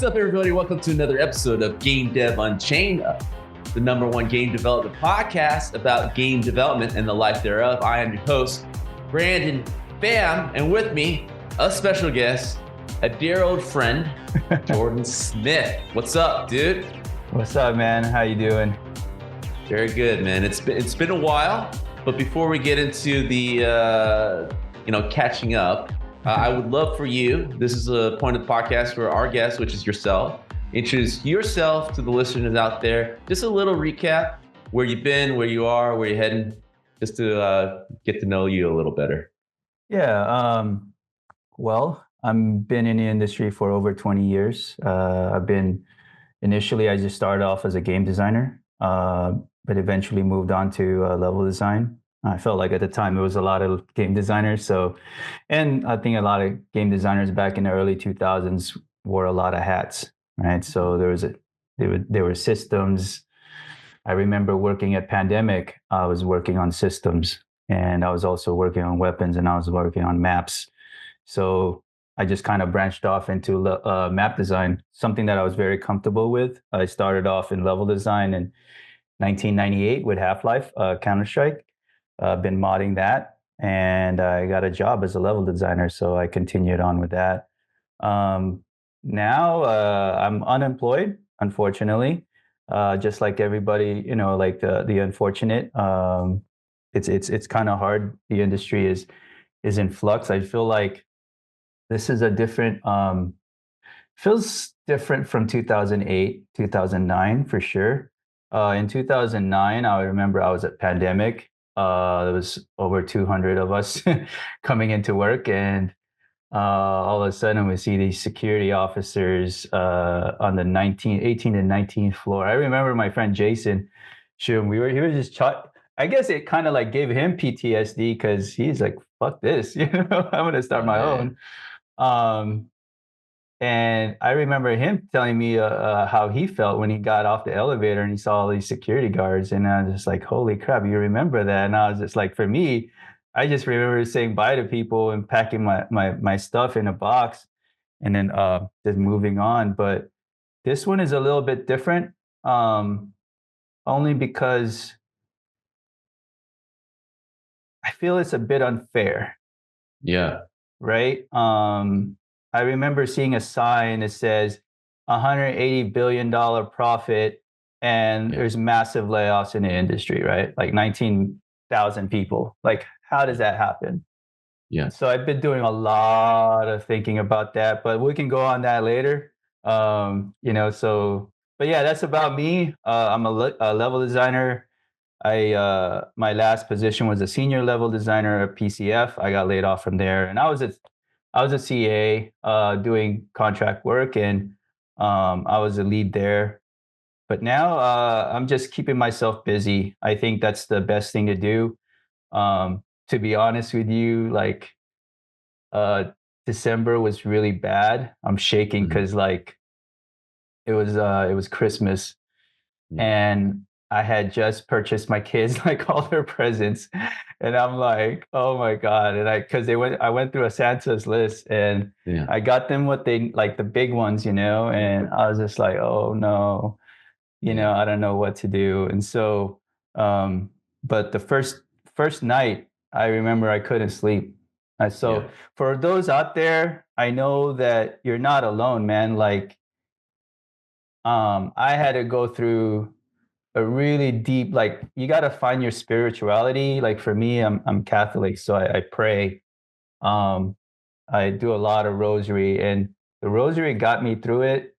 What's up, everybody? Welcome to another episode of Game Dev Unchained, the number one game development podcast about game development and the life thereof. I am your host, Brandon Pham, and with me, a special guest, a dear old friend, Jordan Smith. What's up, dude? What's up, man? How you doing? Very good, man. It's been a while, but before we get into the catching up, I would love for you. This is a point of the podcast for our guest, which is yourself. Introduce yourself to the listeners out there. Just a little recap: where you've been, where you are, where you're heading, just to get to know you a little better. Yeah. Well, I've been in the industry for over 20 years. I just started off as a game designer, but eventually moved on to level design. I felt like at the time it was a lot of game designers. And I think a lot of game designers back in the early 2000s wore a lot of hats, right? So there were systems. I remember working at Pandemic. I was working on systems, and I was also working on weapons, and I was working on maps. So I just kind of branched off into map design, something that I was very comfortable with. I started off in level design in 1998 with Half-Life, Counter-Strike. I've been modding that, and I got a job as a level designer, so I continued on with that. Now I'm unemployed, unfortunately, just like everybody, like the unfortunate. It's kind of hard. The industry is in flux. I feel like this is feels different from 2008, 2009 for sure. In 2009, I remember I was at Pandemic. There was over 200 of us coming into work, and all of a sudden we see these security officers on the 18th and 19th floor. I remember my friend Jason, he was just I guess it kind of like gave him PTSD because he's like, fuck this, I'm gonna start my own. And I remember him telling me how he felt when he got off the elevator and he saw all these security guards. And I was just like, holy crap, you remember that? And I was just like, for me, I just remember saying bye to people and packing my stuff in a box and then just moving on. But this one is a little bit different, only because I feel it's a bit unfair. Yeah. Right? I remember seeing a sign that says $180 billion profit, and there's massive layoffs in the industry, right? Like 19,000 people. Like, how does that happen? Yeah. So I've been doing a lot of thinking about that, but we can go on that later. But yeah, that's about me. I'm a level designer. My last position was a senior level designer at PCF. I got laid off from there, and I was a CA doing contract work, and I was a lead there. But now I'm just keeping myself busy. I think that's the best thing to do. To be honest with you, like December was really bad. I'm shaking because like it was Christmas, and I had just purchased my kids like all their presents, and I'm like, oh my god! And I went through a Santa's list, and I got them what they like, the big ones, and I was just like, oh no, I don't know what to do. And so, but the first night, I remember I couldn't sleep. For those out there, I know that you're not alone, man. Like, I had to go through a really deep, like, you got to find your spirituality. Like for me, I'm Catholic, so I pray. um I do a lot of rosary, and the rosary got me through it.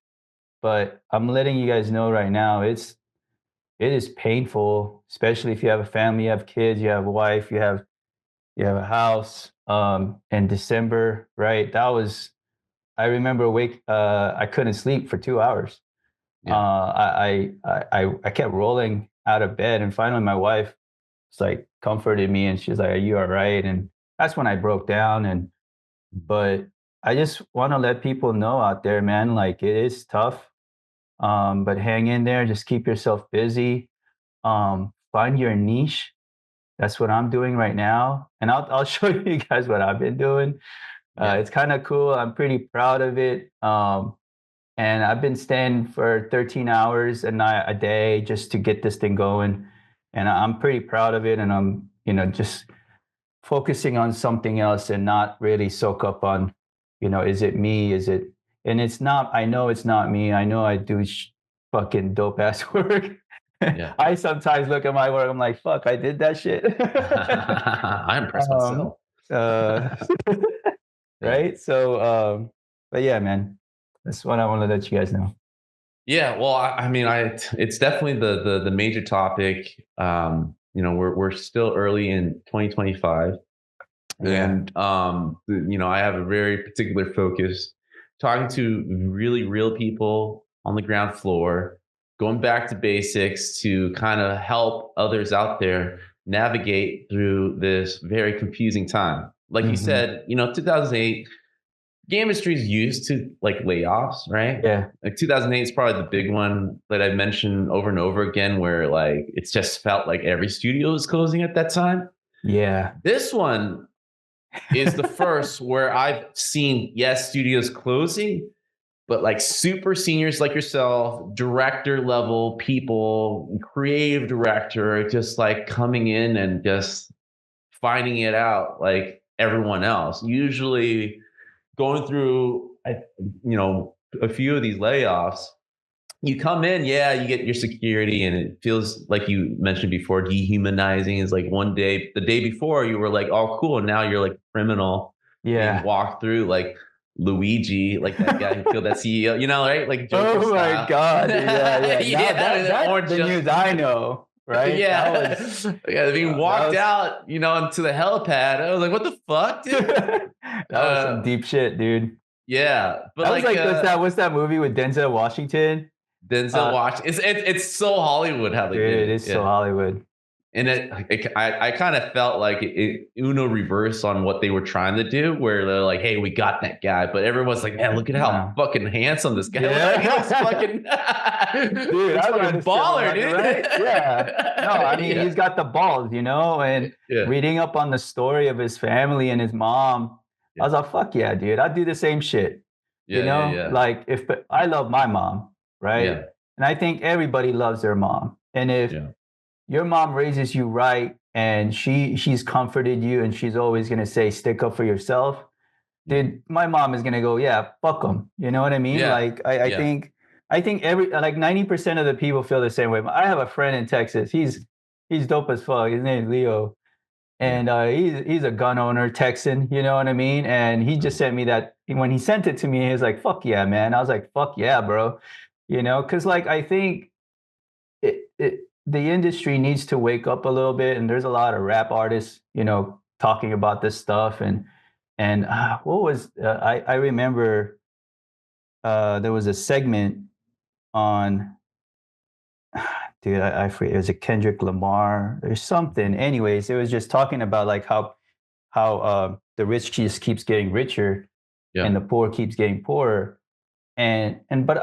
But I'm letting you guys know right now, it is painful, especially if you have a family, you have kids, you have a wife, you have a house. In December, right, I remember I couldn't sleep for 2 hours. I kept rolling out of bed, and finally my wife was like comforted me, and she's like, "Are you all right?" And that's when I broke down. But I just want to let people know out there, man, like it is tough. But hang in there, just keep yourself busy. Find your niche. That's what I'm doing right now, and I'll show you guys what I've been doing. It's kind of cool. I'm pretty proud of it. and I've been staying for 13 hours a day just to get this thing going. And I'm pretty proud of it. And I'm, just focusing on something else and not really soak up on, is it me? Is it, and it's not, I know it's not me. I know I do fucking dope ass work. Yeah. I sometimes look at my work, I'm like, fuck, I did that shit. I impressed um, myself. uh, Yeah. right. So, but yeah, man, that's what I want to let you guys know. Yeah, well, I mean, it's definitely the major topic. We're still early in 2025, Yeah. and I have a very particular focus, talking to really real people on the ground floor, going back to basics to kind of help others out there navigate through this very confusing time. Like you Hmm. said, 2008 game industry is used to like layoffs, right? Yeah. Like 2008 is probably the big one that I mentioned over and over again, where like it's just felt like every studio was closing at that time. Yeah. This one is the first where I've seen, yes, studios closing, but like super seniors like yourself, director level people, creative director, just like coming in and just finding it out like everyone else. Usually going through, a few of these layoffs, you come in, yeah, you get your security, and it feels like you mentioned before, dehumanizing. Is like one day, the day before, you were like, "Oh, cool," and now you're like a criminal being Yeah. walked through, like Luigi, like that guy who killed that CEO, right, like Joker Oh my style. God, dude. Yeah, yeah. Now Yeah, with the that's orange the news justice. I know, right? That Yeah, was yeah, being that walked was out, into the helipad. I was like, "What the fuck, dude?" that was some Uh, deep shit, dude. yeah, but That was like like what's that movie with Denzel Washington? Denzel Uh, Washington. It's so Hollywood how they did dude, it it. is so Yeah, Hollywood. and I kind of felt like Uno reverse on what they were trying to do, where they're like, "Hey, we got that guy," but everyone's like, "Man, look at how Wow. fucking handsome this guy looks. He looks Yeah. fucking, Dude, looks I'd run fucking a stripper baller, market, right? Yeah. No, I dude." mean, Yeah, he's got the balls, and yeah, reading up on the story of his family and his mom, I yeah, was like, fuck yeah, dude. I'd do the same shit. yeah, yeah, yeah, Like if I love my mom, right? yeah, And I think everybody loves their mom. And if yeah, your mom raises you right and she's comforted you and she's always going to say stick up for yourself, yeah, dude, my mom is going to go, yeah, fuck them. You know what I mean? yeah, Like I think every like 90% of the people feel the same way. I have a friend in Texas. He's dope as fuck. His name's Leo. yeah. And he's a gun owner, Texan, you know what I mean? And he just Oh, sent me that when he sent it to me, he was like, fuck yeah, man. I was like, fuck yeah, bro. Because like I think the industry needs to wake up a little bit, and there's a lot of rap artists, talking about this stuff. And what was I remember there was a segment on dude, I forget, it was a Kendrick Lamar or something. Anyways, it was just talking about like how the rich just keeps getting richer yeah, and the poor keeps getting poorer. And but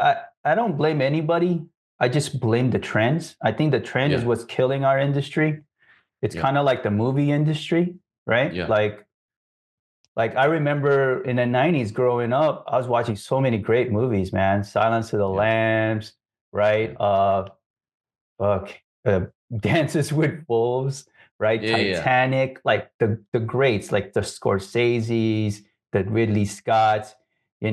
I don't blame anybody. I just blame the trends. I think the trend is yeah, what's killing our industry. It's yeah, kind of like the movie industry, right? yeah, Like I remember in the 90s growing up, I was watching so many great movies, man. Silence of the yeah, Lambs, yeah, right? Fuck, uh, Dances with Wolves, right? yeah, yeah, Titanic, like the greats, like the Scorseses, the Ridley Scotts. They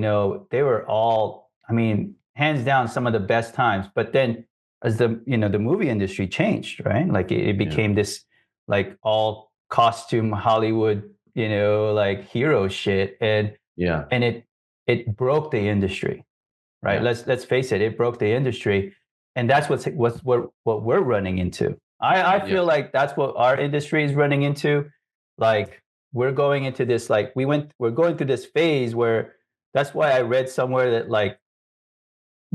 were all, I mean, hands down, some of the best times. But then, as the movie industry changed, right? Like it yeah, became this like all costume Hollywood, like hero shit, and yeah, and it broke the industry, right? yeah, Let's face it, it broke the industry, and that's what we're running into. I yeah, feel like that's what our industry is running into. Like we're going into this, like we're going through this phase where that's why I read somewhere that like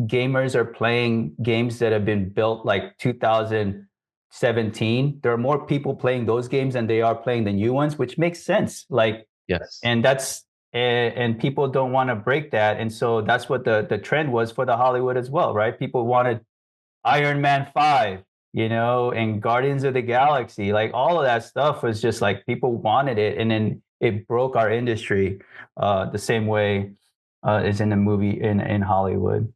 gamers are playing games that have been built like 2017. There are more people playing those games than they are playing the new ones, which makes sense. Like yes, and that's and people don't want to break that, and so that's what the trend was for the Hollywood as well, right? People wanted Iron Man 5, and Guardians of the Galaxy, like all of that stuff was just like people wanted it, and then it broke our industry the same way is in a movie in Hollywood.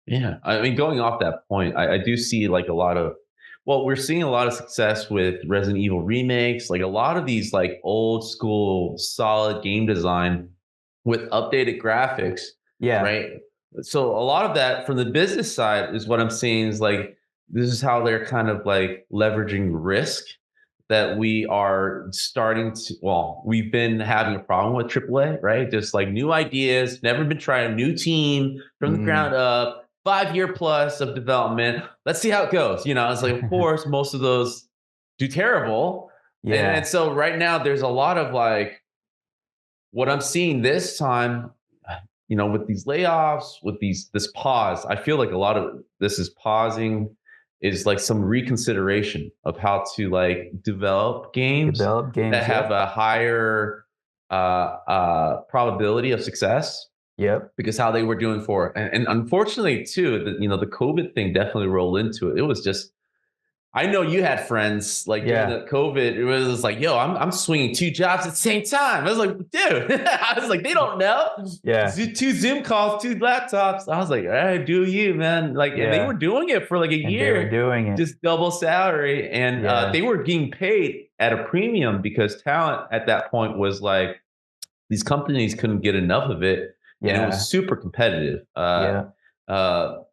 Yeah, I mean, going off that point, I do see like a lot of, well, we're seeing a lot of success with Resident Evil remakes, like a lot of these like old school solid game design with updated graphics, Yeah. right? So a lot of that from the business side is what I'm seeing is like this is how they're kind of like leveraging risk that we are starting to, well, we've been having a problem with AAA, right? Just like new ideas, never been trying a new team from the Mm. ground up, 5 year plus of development. Let's see how it goes. You know, it's like, of course, most of those do terrible. And Yeah. so right now there's a lot of like what I'm seeing this time, you know, with these layoffs, with this pause, I feel like a lot of this is pausing, is like some reconsideration of how to like develop games Develop that games. have Yep. a higher probability of success Yep. because how they were doing for, and unfortunately too, the, you know, the COVID thing definitely rolled into it. It was just, I know you had friends like during Yeah. the COVID. It was just like, yo, I'm swinging two jobs at the same time. I was like, dude, I was like, they don't know. Yeah. Two Zoom calls, two laptops. I was like, hey, do you, man? Like, and they were Yeah. doing it for like a And they were year, doing it. just double salary, and Yeah. they were getting paid at a premium because talent at that point was like these companies couldn't get enough of it, and it Yeah. was super competitive. Yeah.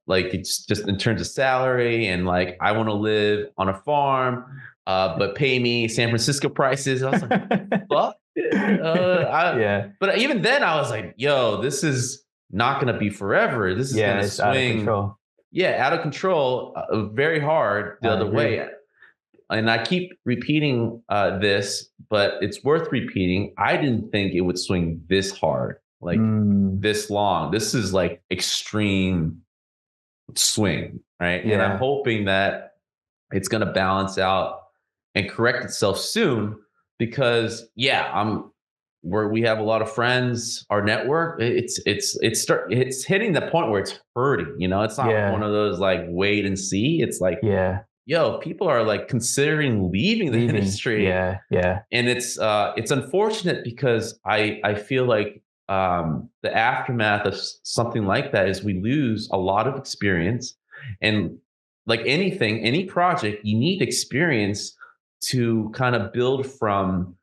Like it's just in terms of salary and like I want to live on a farm, but pay me San Francisco prices. I was like, fuck. Yeah. But even then, I was like, yo, this is not going to be forever. This is going Yeah. to It's out of swing, control. yeah, out of control, very hard the I other agree. way. And I keep repeating this, but it's worth repeating. I didn't think it would swing this hard, like Mm. this long. This is like extreme swing, right? And I'm Yeah. hoping that it's going to balance out and correct itself soon because, yeah, I'm where we have a lot of friends, our network, it's hitting the point where it's hurting. You know, it's not one Yeah. of those like wait and see. It's like, Yeah. yo, people are like considering leaving the Leaving. industry, Yeah. Yeah. and it's unfortunate because I feel like the aftermath of something like that is we lose a lot of experience, and like anything, any project, you need experience to kind of build from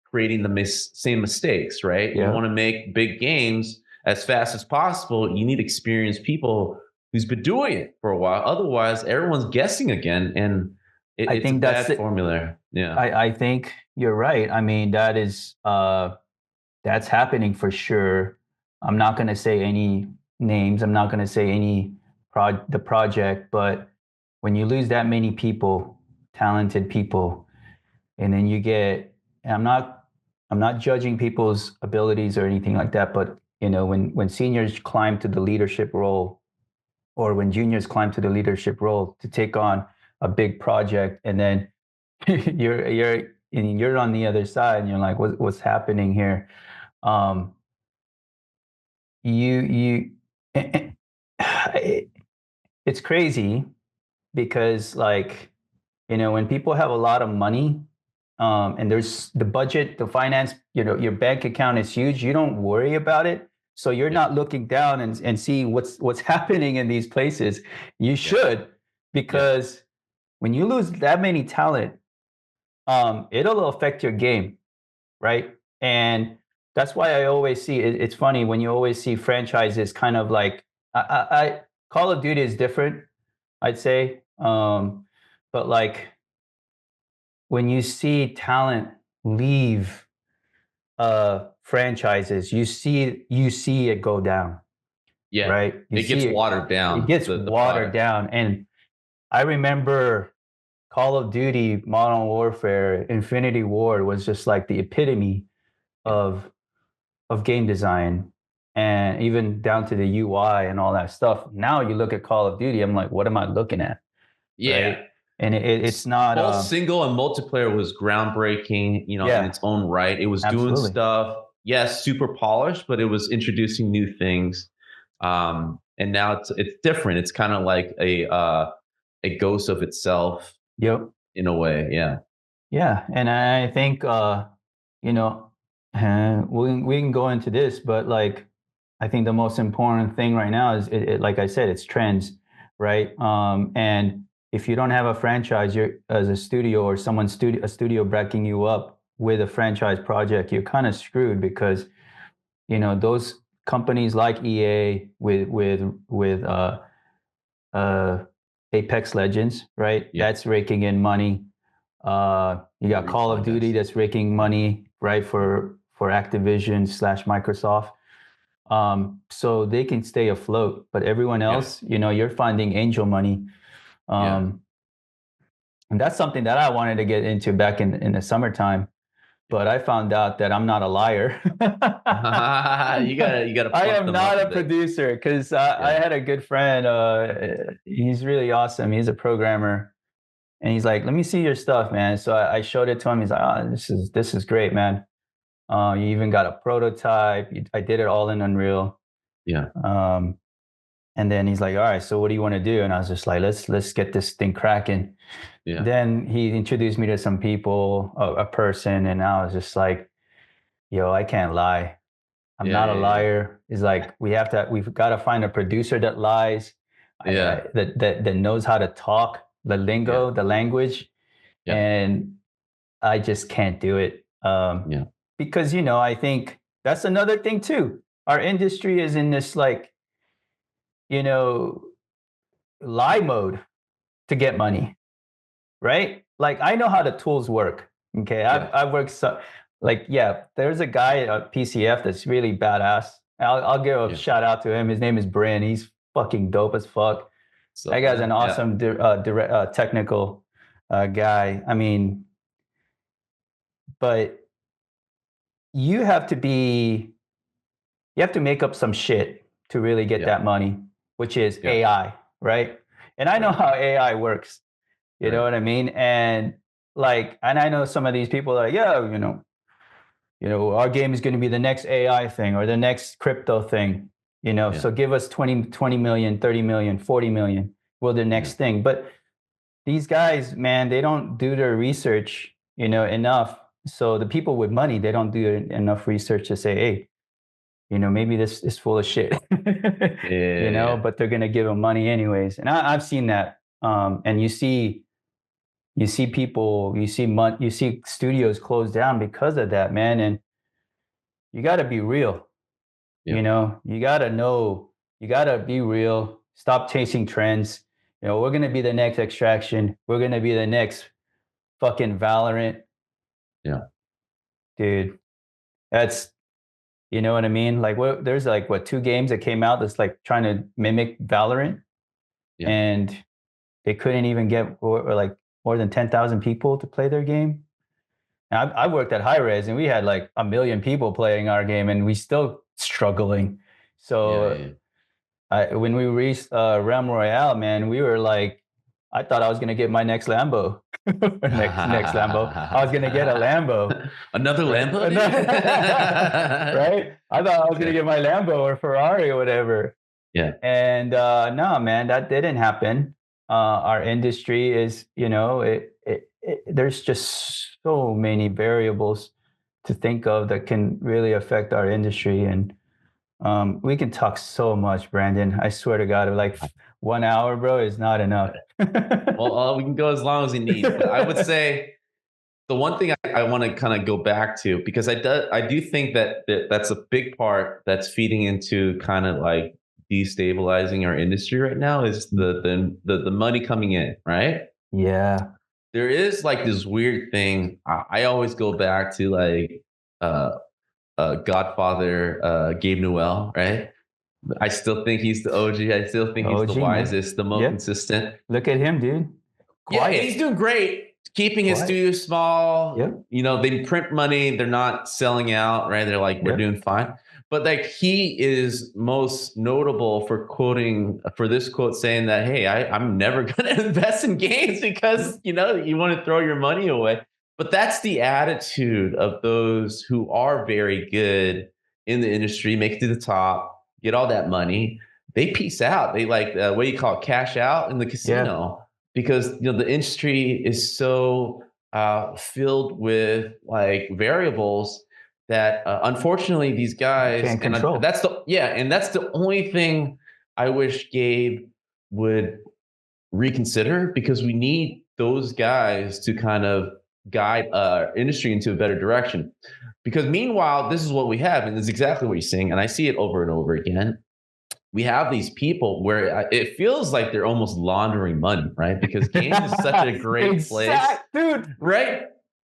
creating the same mistakes, right? You Yeah. want to make big games as fast as possible. You need experienced people who's been doing it for a while. Otherwise, everyone's guessing again, and I it's a think that's bad it. formula. Yeah. I think you're right. I mean, that's happening for sure. I'm not going to say any names. I'm not going to say any the project, but when you lose that many people, talented people, and then you get, and I'm not judging people's abilities or anything like that, but you know, when seniors climb to the leadership role, or when juniors climb to the leadership role to take on a big project, and then you're on the other side, and you're like, what's happening here? Um, you it, it's crazy because like, you know, when people have a lot of money, and there's the budget, the finance, you know, your bank account is huge, you don't worry about it, so you're Yeah. not looking down and seeing what's happening in these places. You Yeah. should, Yeah. because when you lose that many talent, it'll affect your game, right? And that's why I always see it's funny when you always see franchises kind of like, I Call of Duty is different, I'd say, but like when you see talent leave franchises, you see it go down, Yeah. right? You It gets see watered it down, gets the watered product. down, and I remember Call of Duty, Modern Warfare, Infinity Ward was just like the epitome Yeah. of game design, and even down to the UI and all that stuff. Now you look at Call of Duty, I'm like, what am I looking at, Yeah. right? And it's not, Both single and multiplayer was groundbreaking, you know, in yeah, its own right. It was doing absolutely, stuff, yes, super polished, but it was introducing new things. And now it's different. It's kind of like a ghost of itself yep. in a way. Yeah. Yeah, and I think, you know, we can go into this, but like, I think the most important thing right now is, like I said, it's trends, right? And if you don't have a franchise, you're as a studio or a studio backing you up with a franchise project, you're kind of screwed because those companies like EA with uh, Apex Legends, right? Yeah. That's raking in money. You got Call of Duty that's raking money, right, for Activision / Microsoft. So they can stay afloat, but everyone else, you're finding angel money. Yeah. And that's something that I wanted to get into back in the summertime, but I found out that I'm not a liar. You gotta I pump am them up not a a bit. producer because I Yeah. had a good friend. He's really awesome. He's a programmer, and he's like, "Let me see your stuff, man." So I showed it to him. He's like, "Oh, this is great, man. You even got a prototype. I did it all in Unreal." Yeah. Um, and then he's like, "All right, so what do you want to do?" And I was just like, "Let's get this thing cracking." Yeah. Then he introduced me to some people, a person, and I was just like, "Yo, I can't lie. I'm Yeah. not a Yeah. liar." He's like, we've got to find a producer that lies, Yeah. that knows how to talk the Yeah. lingo, the language, Yeah. and I just can't do it. Yeah. Because I think that's another thing too. Our industry is in this like you know lie mode to get money, right? Like I know how the tools work. Okay, I've Yeah. I've worked like yeah. There's a guy at PCF that's really badass. I'll give a Yeah. shout out to him. His name is Bryn. He's fucking dope as fuck. So That guy's an yeah. awesome technical guy. I mean, but you have to be you have to make up some shit to really get Yeah. that money, which is Yeah. AI, right? And I know Right. how AI works. You know Right. what I mean? And and I know some of these people are like, yeah, our game is going to be the next AI thing or the next crypto thing, Yeah. so give us 20 million, 30 million, 40 million, well, the Yeah. next thing. But these guys, man, they don't do their research, enough. So the people with money, they don't do enough research to say, hey, maybe this is full of shit, Yeah. but they're going to give them money anyways. And I've seen that. And you see people, you see studios close down because of that, man. And you got to be real. Yeah. You got to know, you got to be real. Stop chasing trends. We're going to be the next Extraction. We're going to be the next fucking Valorant. Yeah. Dude, that's, you know what I mean? Like, there's like, two games that came out that's like trying to mimic Valorant, Yeah. and they couldn't even get or like more than 10,000 people to play their game. I worked at High Res, and we had like a million people playing our game, and we still struggling. Yeah. So Yeah. when we reached Realm Royale, man, we were like, I thought I was gonna get my next Lambo, next Lambo. I was gonna get a Lambo, Another right? Lambo, dude? Right? I thought I was gonna Yeah. get my Lambo or Ferrari or whatever. Yeah. And no, man, that didn't happen. Our industry is, there's just so many variables to think of that can really affect our industry. And we can talk so much, Brandon. I swear to God, like 1 hour, bro, is not enough. Well, we can go as long as we need, but I would say the one thing I want to kind of go back to, because I do think that's a big part that's feeding into kind of like destabilizing our industry right now is the money coming in, right? Yeah. There is like this weird thing. I always go back to like uh, Godfather, Gabe Newell, right? I still think he's the OG. I still think he's the OG, man. wisest, the most Yep. consistent. Look at him, dude. Yeah, and he's Quiet. doing great, keeping his Quiet. studio small. Yep. They print money. They're not selling out, right? They're like, we're Yep. doing fine. But like he is most notable for this quote saying that, hey, I'm never going to invest in games because, you want to throw your money away. But that's the attitude of those who are very good in the industry, make it to the top, get all that money. They peace out. They like, what do you call it? Cash out in the Yeah. casino because the industry is so filled with like variables that unfortunately these guys Can't control. that's the only thing I wish Gabe would reconsider, because we need those guys to kind of guide our industry into a better direction. Because meanwhile, this is what we have, and this is exactly what you're saying, and I see it over and over again. We have these people where it feels like they're almost laundering money, right? Because games is such a great place, dude. right?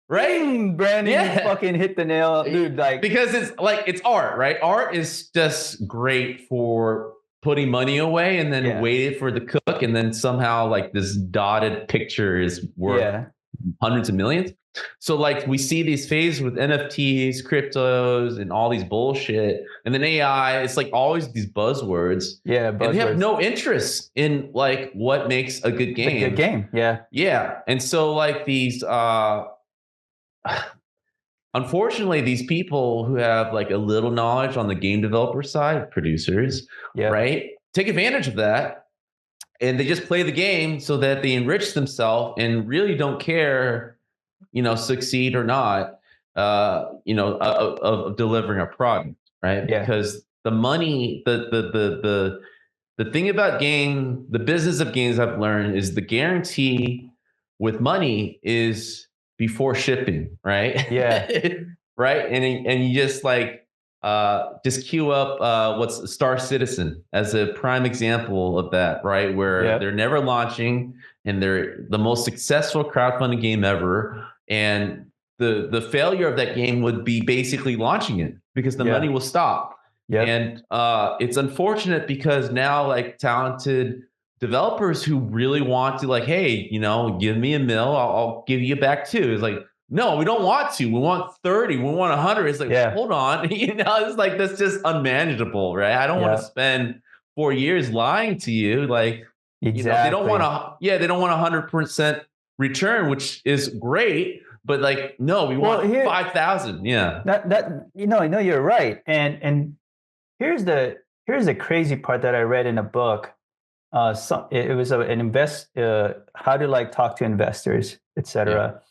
Right, Brandon, Yeah. you fucking hit the nail, dude. Like, because it's art, right? Art is just great for putting money away and then Yeah. waiting for the cook, and then somehow like this dotted picture is worth yeah, hundreds of millions. So like we see these phases with NFTs, cryptos, and all these bullshit, and then AI. It's like always these buzzwords, yeah, and they have buzzwords. no interest in like what makes a good A game. good game, yeah. Yeah, and so like these, unfortunately, these people who have like a little knowledge on the game developer side, producers, Yeah. right, take advantage of that, and they just play the game so that they enrich themselves and really don't care, succeed or not, of delivering a product, right? Yeah. Because the money, the thing about the business of games I've learned is the guarantee with money is before shipping, right? Yeah. Right. And you just queue up what's Star Citizen as a prime example of that, right? Where Yep. they're never launching and they're the most successful crowdfunding game ever. And the failure of that game would be basically launching it because the Yeah. money will stop. Yep. And it's unfortunate because now like talented developers who really want to like, hey, give me a mil, I'll give you back too. It's like, no, we don't want to. We want 30. We want 100. It's like, Yeah. hold on. It's like, that's just unmanageable, right? I don't want Yeah. to spend 4 years lying to you. Like, Exactly. they don't want they don't want 100% return, which is great. But like, no, we want 5,000. Yeah. I know you're right. And here's the crazy part that I read in a book. It was how to like talk to investors, etc.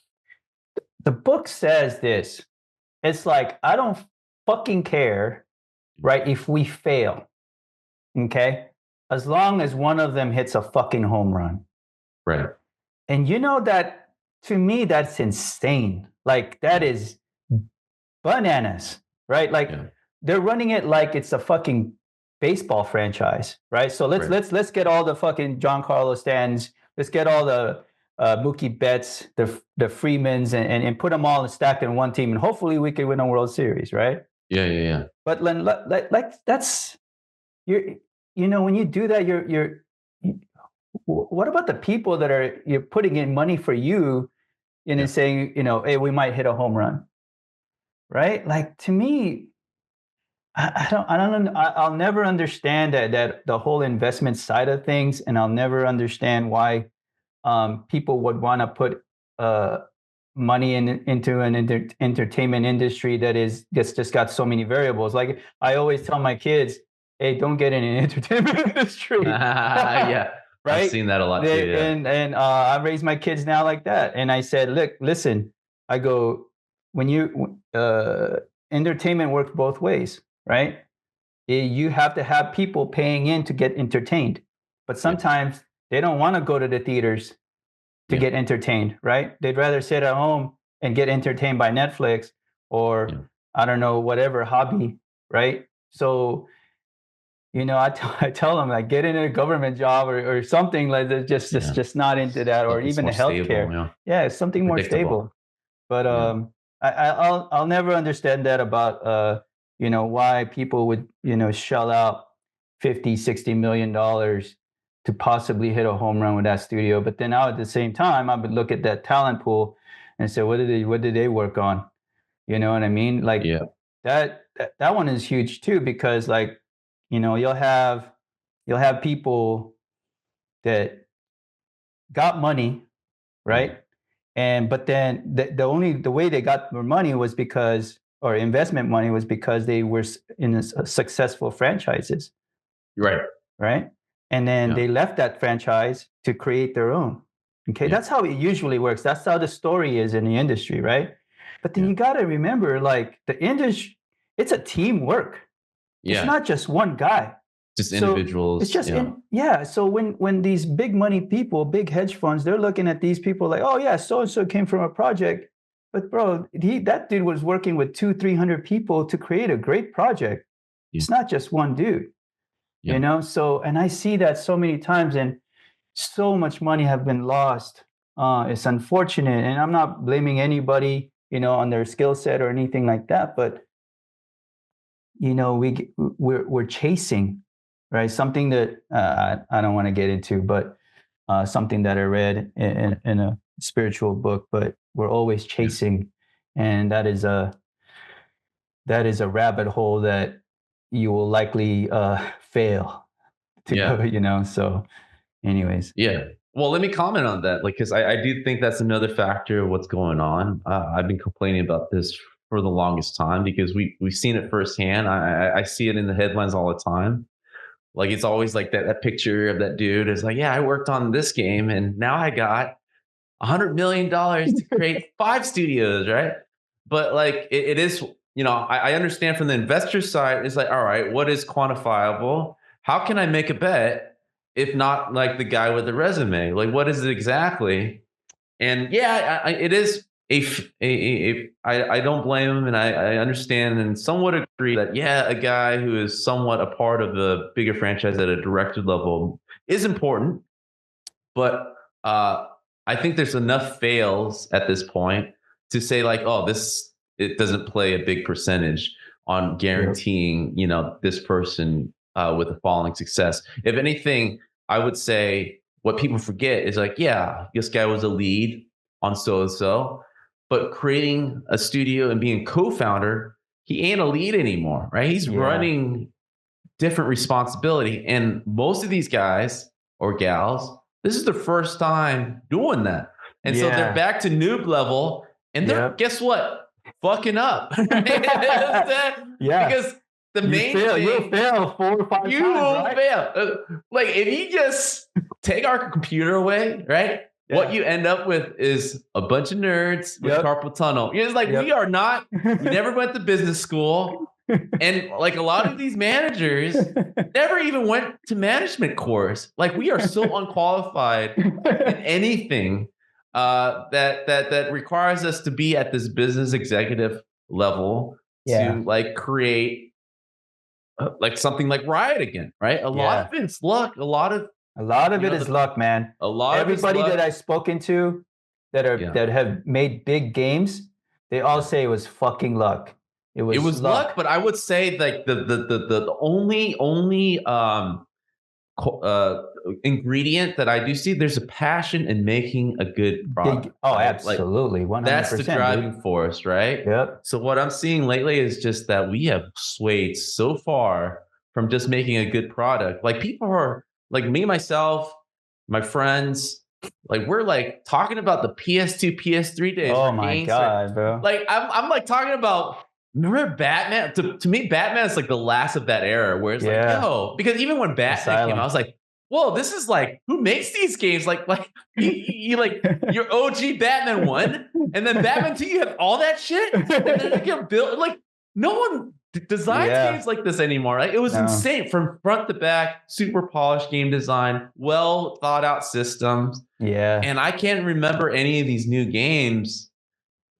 The book says this. It's like, I don't fucking care, right? If we fail, okay, as long as one of them hits a fucking home run, Right. and that to me that's insane. Like that is bananas, right? Like they're running it like it's a fucking baseball franchise, right? So let's get all the fucking Giancarlo Stanton's, let's get all the Mookie Betts, the Freemans, and put them all and stacked in one team, and hopefully we can win a World Series, right? Yeah. But like that's when you do that, you're what about the people that you're putting in money for you, and saying, hey, we might hit a home run, right? Like to me, I'll never understand that the whole investment side of things, and I'll never understand why people would want to put money into an entertainment industry that's just got so many variables. Like I always tell my kids, hey, don't get in an entertainment industry. Yeah. Right? I've seen that a lot too. Yeah. And I raise my kids now like that. And I said, look, listen, I go, when you entertainment works both ways, right? You have to have people paying in to get entertained, but sometimes they don't want to go to the theaters to get entertained, right? They'd rather sit at home and get entertained by Netflix or I don't know, whatever hobby, right? So, I tell them like get in a government job or something like that. Just not into that, or even healthcare. It's something more stable. But I'll never understand that about why people would shell out $50-60 million to possibly hit a home run with that studio. But then now at the same time, I would look at that talent pool and say, what did they work on? You know what I mean? Like that one is huge too, because like, you'll have people that got money, right? But then the way they got their money was because, or investment money was because they were in successful franchises. Right. And then they left that franchise to create their own. Okay. That's how it usually works. That's how the story is in the industry. Right. But then Yeah. you got to remember, like the industry, it's a teamwork. It's Yeah. not just one guy. Just So it's individuals. just Yeah. yeah. So when these big money people, big hedge funds, they're looking at these people like, oh yeah, so and so came from a project, but bro, that dude was working with 200-300 people to create a great project. Yeah. It's not just one dude, Yeah. So, and I see that so many times, and so much money have been lost. It's unfortunate, and I'm not blaming anybody, on their skill set or anything like that, but we're chasing, right? Something that I don't want to get into, but something that I read in a spiritual book. But we're always Yeah. chasing, and that is a rabbit hole that you will likely fail to Yeah. go. So, anyways, Yeah. Well, let me comment on that. Like, because I do think that's another factor of what's going on. I've been complaining about this for the longest time because we've seen it firsthand. I see it in the headlines all the time. Like it's always like that picture of that dude is like, yeah, I worked on this game and now I got $100 million to create 5 studios, right? But like it is, I understand from the investor side, it's like, all right, what is quantifiable? How can I make a bet if not like the guy with the resume? Like, what is it exactly? And yeah, it is I don't blame him, and I understand and somewhat agree that yeah, a guy who is somewhat a part of the bigger franchise at a director level is important, but I think there's enough fails at this point to say like, oh, this it doesn't play a big percentage on yep, guaranteeing this person with a following success. If anything, I would say what people forget is like, yeah, this guy was a lead on so and so, but creating a studio and being co-founder, he ain't a lead anymore, right? He's yeah, running different responsibility. And most of these guys or gals, this is their first time doing that. And so they're yeah, back to noob level and they're, yep, guess what? Fucking up. Right? yeah. Because the You main fail. You'll thing, fail 4 or 5 you times, will right? fail. Like if you just take our computer away, right? What Yeah. you end up with is a bunch of nerds with Yep. carpal tunnel. It's like we Yep. are not, we never went to business school. And like a lot of these managers never even went to management course. Like we are so unqualified in anything that requires us to be at this business executive level Yeah. to like create like something like Riot again, right? A lot Yeah. of it's luck. A lot of A lot of you it know is the luck, man. a lot of it's Everybody that luck. I've spoken to Yeah. that have made big games, they all Yeah. say it was fucking luck. It It was was luck, luck. but I would say like the only co- uh, ingredient that I do see, there's a passion in making a good product, Oh, right? Like absolutely. that's the 100%, dude. driving force, right? Yep. So what I'm seeing lately is just that we have swayed so far from just making a good product. Like people are like me, myself, my friends, like we're like talking about the PS2, PS3 days Oh where my games are God, bro. like I'm like talking about. Remember Batman? To me, Batman is like the last of that era where it's like, Yeah. yo, because even when Batman came out, I Asylum. was like, whoa, this is like, who makes these games? Like you like your OG Batman one, and then Batman 2, you have all that shit, and then they get built. Like no one designs Yeah. games like this anymore. Like, it was No. insane from front to back, super polished game design, well thought out systems, Yeah. and I can't remember any of these new games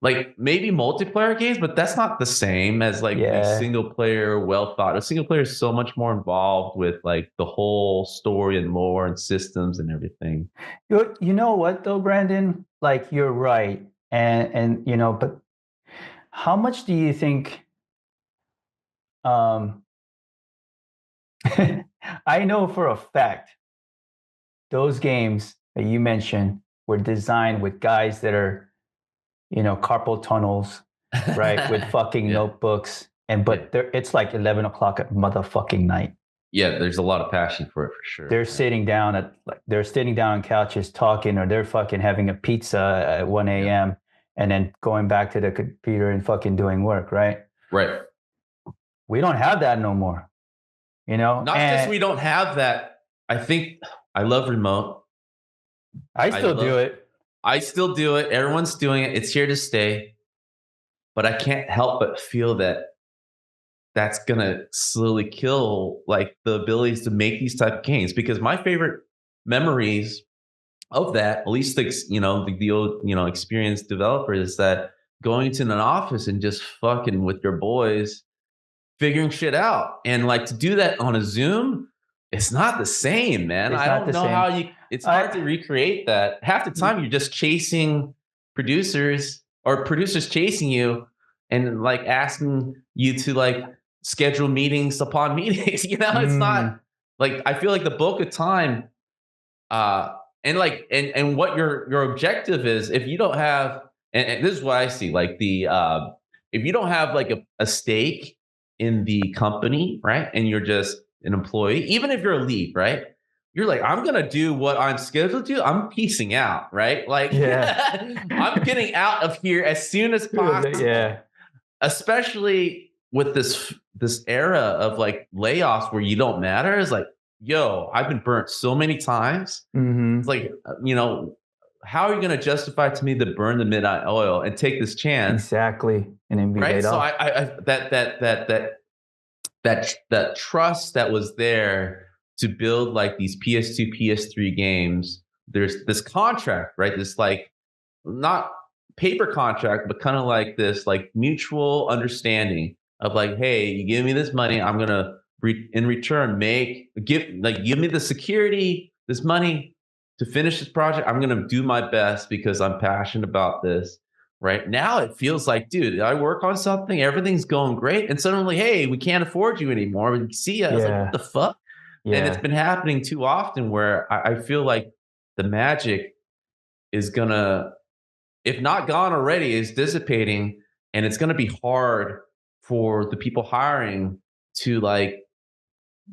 like maybe multiplayer games, but that's not the same as like the Yeah. single player well thought. A single player is so much more involved with like the whole story and lore and systems and everything. You know what though, Brandon? Like you're right. And but how much do you think um I know for a fact those games that you mentioned were designed with guys that are, carpal tunnels, right? With fucking Yeah, notebooks. yeah, But it's like 11 o'clock at motherfucking night. yeah. There's a lot of passion for it for sure. They're sitting down on couches talking, or they're fucking having a pizza at 1 Yeah, a.m. and then going back to the computer and fucking doing work, right? right. We don't have that no more, Not just and we don't have that. I think I love remote. I I still do love. it. I still do it. Everyone's doing it. It's here to stay. but I can't help but feel that that's gonna slowly kill like the abilities to make these type of games because my favorite memories of that, at least the old experienced developers, is that going to an office and just fucking with your boys, figuring shit out, and like to do that on a Zoom, it's not the same, man. It's I not don't the know same. how you. It's hard to recreate that. Half the time, you're just chasing producers or producers chasing you, and like asking you to like schedule meetings upon meetings. It's Mm, not like I feel like the bulk of time uh and what your objective is if you don't have and this is what I see like the if you don't have like a stake in the company, right, and you're just an employee, even if you're a lead, right, you're like, I'm gonna do what I'm scheduled to do, I'm piecing out, right, like yeah. I'm getting out of here as soon as possible, Yeah. especially with this era of like layoffs where you don't matter. Is like, yo, I've been burnt so many times. It's Hmm. like, how are you going to justify to me to burn the midnight oil and take this chance, Exactly. And then be right? laid So off. I that trust that was there to build like these PS2, PS3 games. There's this contract, right? This like not paper contract, but kind of like this like mutual understanding of like, hey, you give me this money, I'm gonna in return give me the security, this money to finish this project. I'm gonna do my best because I'm passionate about this. Right now, it feels like, dude, I work on something, everything's going great, and suddenly, hey, we can't afford you anymore. We see ya. I was like, what Yeah. the fuck? And it's Yeah. been happening too often where I feel like the magic is gonna, if not gone already, is dissipating, and it's going to be hard for the people hiring to like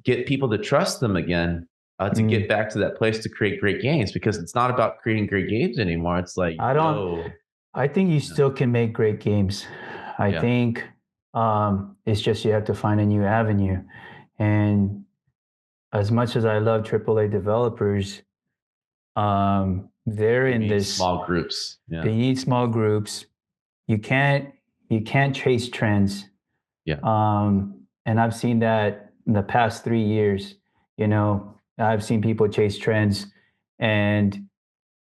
get people to trust them again, to Mm. get back to that place to create great games because it's not about creating great games anymore. It's like, I don't, yo, I think you yeah, still can make great games. I yeah, think it's just you have to find a new avenue. And as much as I love AAA developers, they're you in need this, small groups. Yeah, they need small groups. You can't you can't chase trends. yeah, And I've seen that in the past 3 years. I've seen people chase trends, and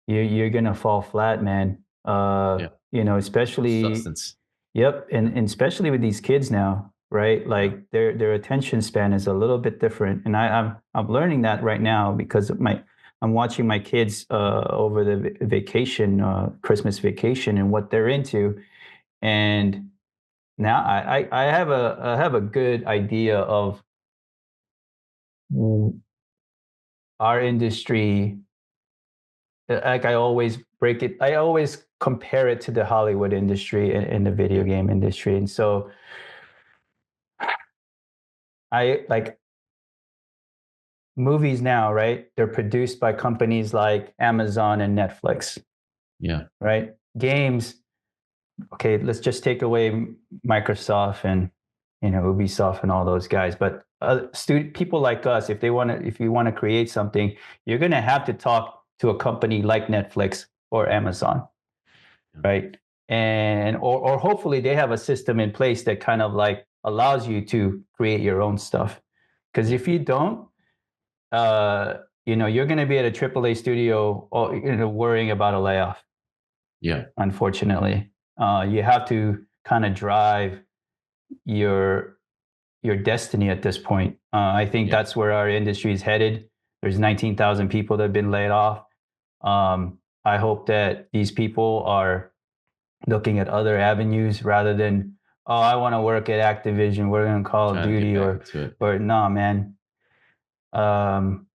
you're gonna fall flat, man. yeah. No Especially, substance. yep, Yeah, and especially with these kids now, right? yeah, Like their attention span is a little bit different, and I'm learning that right now because I'm watching my kids over the vacation, Christmas vacation, and what they're into, and now I have a good idea of w- our industry. Like I always compare it to the Hollywood industry and the video yeah, game industry. And so I like movies now, right? They're produced by companies like Amazon and Netflix, yeah, right? Games, okay, let's just take away Microsoft and Ubisoft and all those guys. But people like us, if you want to create something, you're going to have to talk to a company like Netflix or Amazon, yeah, right? And or hopefully they have a system in place that kind of like allows you to create your own stuff. Because yeah, if you don't, you're going to be at a AAA studio, or worrying about a layoff. yeah, Unfortunately, you have to kind of drive your your destiny at this point. I think yeah. that's where our industry is headed. There's 19,000 people that have been laid off. I hope that these people are looking at other avenues rather than, oh, I want to work at Activision, work on Call of Trying to get Duty, back or into it. no, man. Um,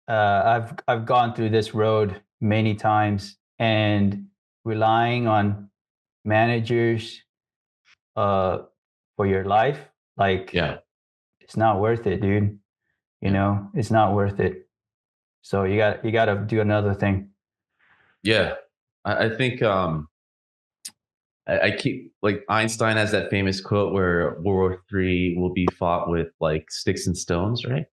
I've gone through this road many times, and relying on managers for your life, like, Yeah, it's not worth it, dude. yeah, It's not worth it. So you got to do another thing. yeah. I think I keep like Einstein has that famous quote where World War III will be fought with like sticks and stones, right?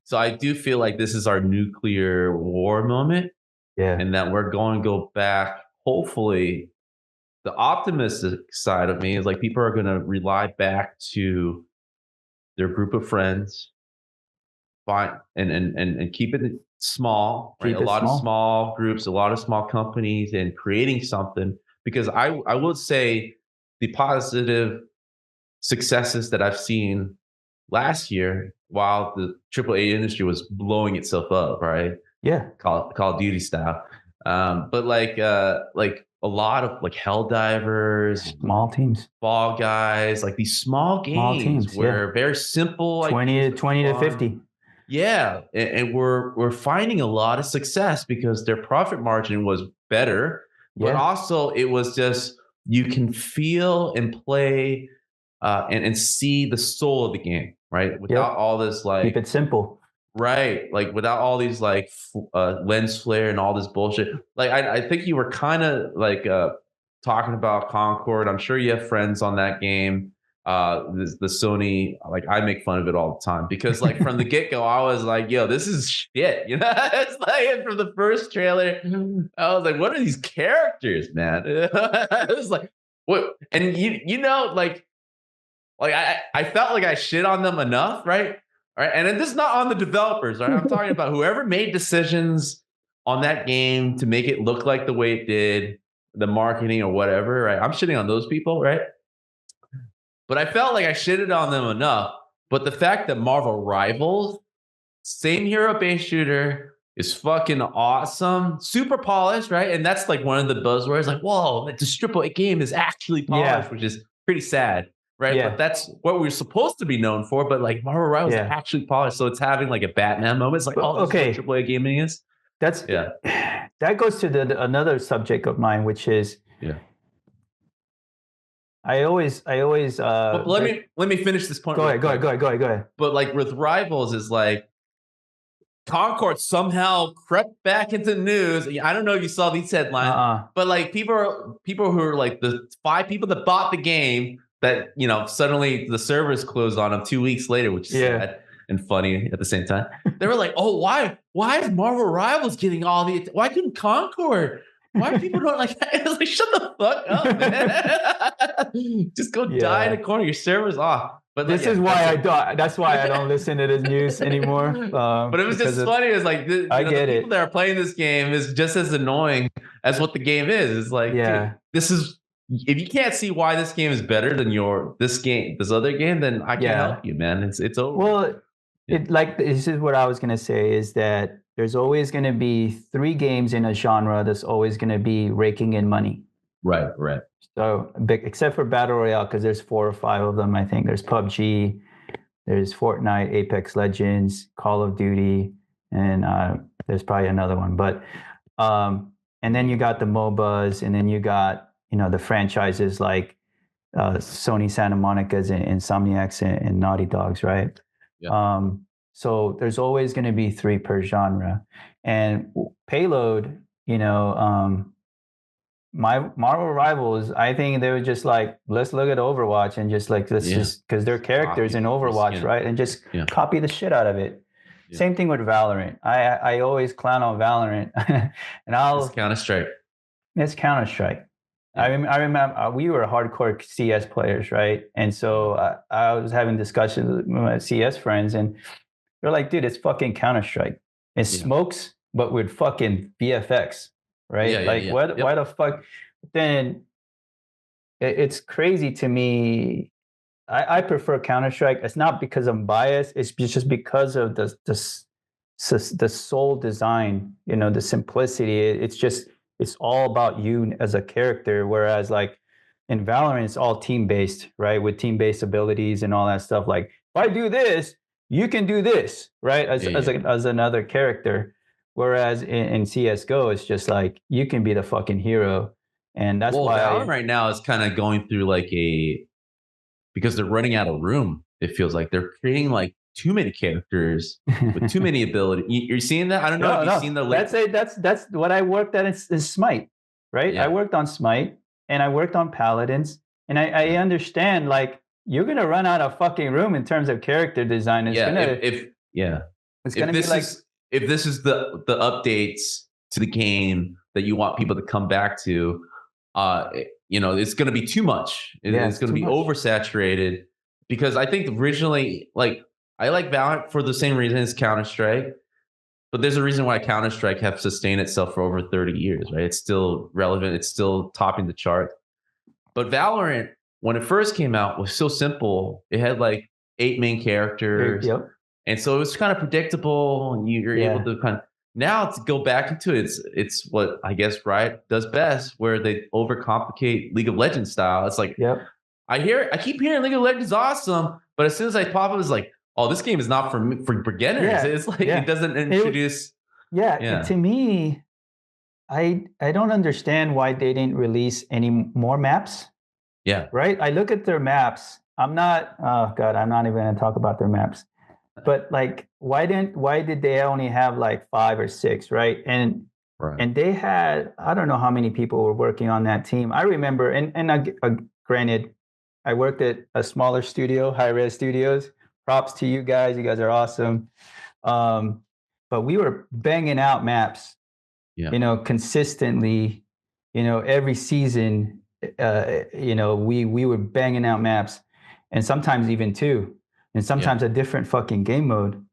So I do feel like this is our nuclear war moment, Yeah. and that we're going to go back, hopefully, the optimistic side of me is like people are going to rely back to their group of friends, find and keep it small, right? A Keep it lot of small. small groups, a lot of small companies, and creating something. Because I would say the positive successes that I've seen last year, while the AAA industry was blowing itself up, right? Yeah. Call of Duty style. But like a lot of like Helldivers, Small teams. Fall Guys, like these small Small games teams. Yeah. where very simple 20 ideas to but 20 to fun. 50. Yeah, and we're finding a lot of success because their profit margin was better, but Yeah. also it was just you can feel and play and see the soul of the game, right? Without Yep. all this Keep like it simple. right, like without all these like lens flare and all this bullshit. Like I think you were kind of like talking about Concord. I'm sure you have friends on that game. The Sony, like I make fun of it all the time because like from the get go, I was like, "Yo, this is shit." You know, it's like from the first trailer, I was like, "What are these characters, man?" It was like, "What?" And you know, like I felt like I shit on them enough, right? All right. And this is not on the developers, right? I'm talking about whoever made decisions on that game to make it look like the way it did, the marketing or whatever, right? I'm shitting on those people, right? But I felt like I shitted on them enough. But the fact that Marvel Rivals, same hero based shooter, is fucking awesome, super polished, right? And that's like one of the buzzwords, like, whoa, this triple A game is actually polished, Yeah. which is pretty sad, right? But Yeah. that's what we're supposed to be known for. But like Marvel Rivals is Yeah. actually polished, so it's having like a Batman moment. It's like, But oh, this is what okay. triple A gaming is. That's Yeah, that goes to another subject of mine, which is yeah. I always But let me finish this point. go real ahead, go quick. ahead, go ahead, go ahead. But like with Rivals is like Concord somehow crept back into the news. I don't know if you saw these headlines, but like people who are like the 5 people that bought the game that suddenly the servers closed on them 2 weeks later, which is Yeah. sad and funny at the same time. They were like, "Oh, why is Marvel Rivals getting all the? Why couldn't Concord? Why people don't like?" I was like, "Shut the fuck up, man! Just go die in Yeah. a corner. Your server's off." But like, This yeah, is why that's why I don't listen to the news anymore. But it was just funny. It's like the get people it. that are playing this game is just as annoying as what the game is. It's like, Yeah. dude, this is if you can't see why this game is better than this other game, then I can't Yeah. help you, man. It's over. Well, Yeah. this is what I was gonna say is that there's always gonna be 3 games in a genre that's always gonna be raking in money. Right, right. So except for Battle Royale, because there's 4 or 5 of them, I think. There's PUBG, there's Fortnite, Apex Legends, Call of Duty, and there's probably another one. But and then you got the MOBAs, and then you got the franchises like Sony Santa Monica's and Insomniacs and Naughty Dogs, right? Yeah. So there's always going to be 3 per genre, and Payload, my Marvel Rivals, I think they were just like, let's look at Overwatch and just like just because they're characters in Overwatch, right? And just copy the shit out of it. Yeah. Same thing with Valorant. I always clown on Valorant, and it's Counter-Strike. It's Counter-Strike. Yeah. I remember we were hardcore CS players, right? And so I was having discussions with my CS friends, and they're like, "Dude, it's fucking Counter-Strike. It's smokes, but with fucking VFX." Right? Why the fuck? Then it's crazy to me. I prefer Counter-Strike. It's not because I'm biased. It's just because of the soul design. The simplicity. It's all about you as a character. Whereas like in Valorant, it's all team based, right? With team based abilities and all that stuff. Like if I do this, you can do this, right? As another character. Whereas in CSGO, it's just like you can be the fucking hero. And that's why Valorant right now is kind of going through like because they're running out of room. It feels like they're creating like too many characters with too many abilities. You're seeing that? I don't know if you've seen the that's what I worked at is Smite, right? Yeah. I worked on Smite and I worked on Paladins. And I understand like you're gonna run out of fucking room in terms of character design. It's gonna be like if this is the updates to the game that you want people to come back to, it's going to be too much. It's going to too be much. oversaturated because I think originally, like, I like Valorant for the same reason as Counter-Strike, but there's a reason why Counter-Strike have sustained itself for over 30 years, right? It's still relevant. It's still topping the chart. But Valorant, when it first came out, was so simple. It had like 8 main characters. Yep. And so it was kind of predictable, and you're able to kind of now to go back into it. It's what I guess Riot does best, where they overcomplicate League of Legends style. It's like Yep. I keep hearing League of Legends is awesome, but as soon as I pop up, it's like, oh, this game is not for beginners. Yeah, It's like yeah. it doesn't introduce. Yeah. To me, I don't understand why they didn't release any more maps. Yeah. Right. I look at their maps. I'm not. Oh God, I'm not even going to talk about their maps. But like, why did they only have like 5 or 6, right? And they had, I don't know how many people were working on that team. I remember, and granted, I worked at a smaller studio, Hi-Rez Studios. Props to you guys. You guys are awesome. But we were banging out maps, consistently, every season, we were banging out maps, and sometimes even 2. And sometimes a different fucking game mode,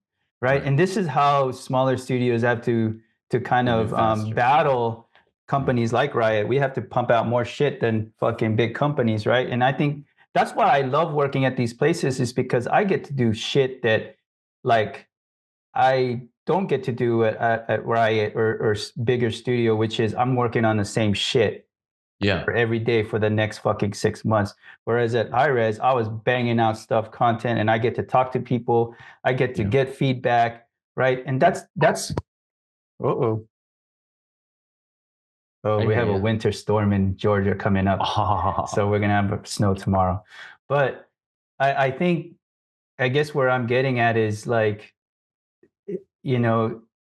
right? And this is how smaller studios have to kind of battle companies like Riot. We have to pump out more shit than fucking big companies, right? And I think that's why I love working at these places, is because I get to do shit that, like, I don't get to do at Riot or bigger studio, which is I'm working on the same shit. For every day for the next fucking 6 months. Whereas at Hi-Rez, I was banging out content, and I get to talk to people. I get to get feedback, right? And that's. Oh, we have a winter storm in Georgia coming up, so we're gonna have snow tomorrow. But I think, I guess where I'm getting at is, like,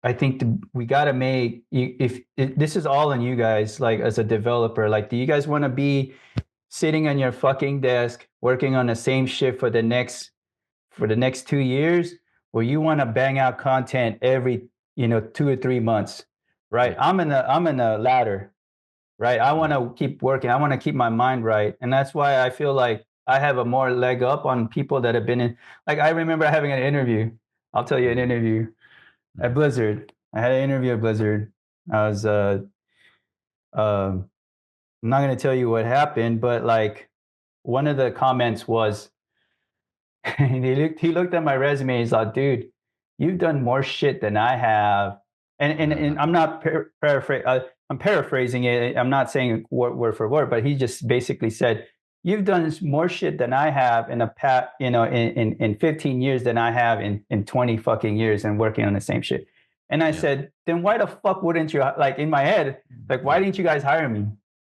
I think we got to make, if this is all on you guys, like, as a developer, like, do you guys want to be sitting on your fucking desk working on the same shit for the next 2 years, or you want to bang out content every 2 or 3 months, right? I'm in the latter, right? I want to keep working. I want to keep my mind right, and that's why I feel like I have a more leg up on people that have been in. Like, I remember having an interview. I'll tell you an interview at Blizzard. I had an interview at Blizzard. I was I'm not going to tell you what happened, but, like, one of the comments was, he looked at my resume. He's like, dude, you've done more shit than I have. And I'm not I'm paraphrasing it. I'm not saying word for word, but he just basically said, you've done more shit than I have in 15 years than I have in 20 fucking years, and working on the same shit. And I said, then why the fuck wouldn't you, like, in my head, like, why didn't you guys hire me?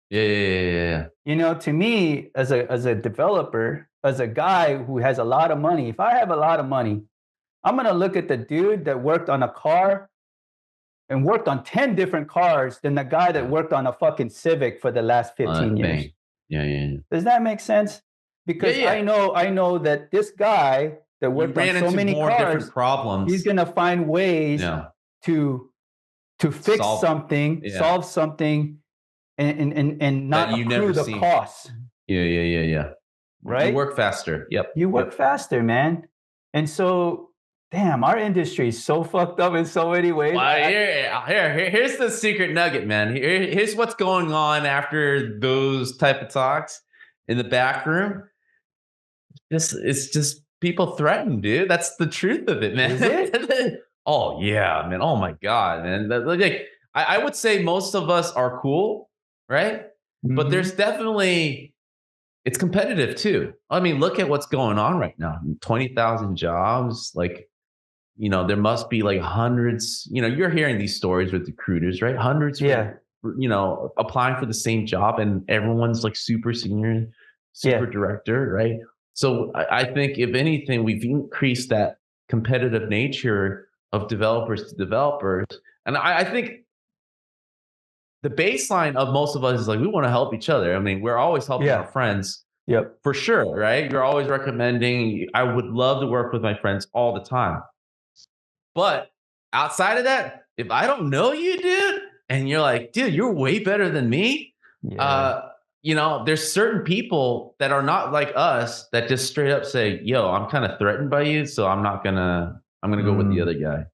Yeah. To me, as a developer, as a guy who has a lot of money, if I have a lot of money, I'm going to look at the dude that worked on a car and worked on 10 different cars than the guy that worked on a fucking Civic for the last 15 years. Yeah. Does that make sense? Because I know that this guy that worked on so many cars, different problems. He's going to find ways to fix something, solve something, and not accrue the costs. Yeah. Right? You work faster. Yep. You work faster, man. And so, damn, our industry is so fucked up in so many ways. Well, here's the secret nugget, man. Here's what's going on after those type of talks in the back room. It's just people threaten, dude. That's the truth of it, man. Is it? Oh yeah, man. Oh my god, man. Like, I would say most of us are cool, right? Mm-hmm. But there's definitely, it's competitive too. I mean, look at what's going on right now. 20,000 jobs. Like, there must be like hundreds. You're hearing these stories with recruiters, right? Hundreds. Applying for the same job, and everyone's like super senior, super director, right? So I think, if anything, we've increased that competitive nature of developers to developers. And I think the baseline of most of us is like, we want to help each other. I mean, we're always helping our friends. Yep. For sure, right? You're always recommending. I would love to work with my friends all the time. But outside of that, if I don't know you, dude, and you're like, dude, you're way better than me, there's certain people that are not like us that just straight up say, "Yo, I'm kind of threatened by you, so I'm gonna go with the Mm, other guy."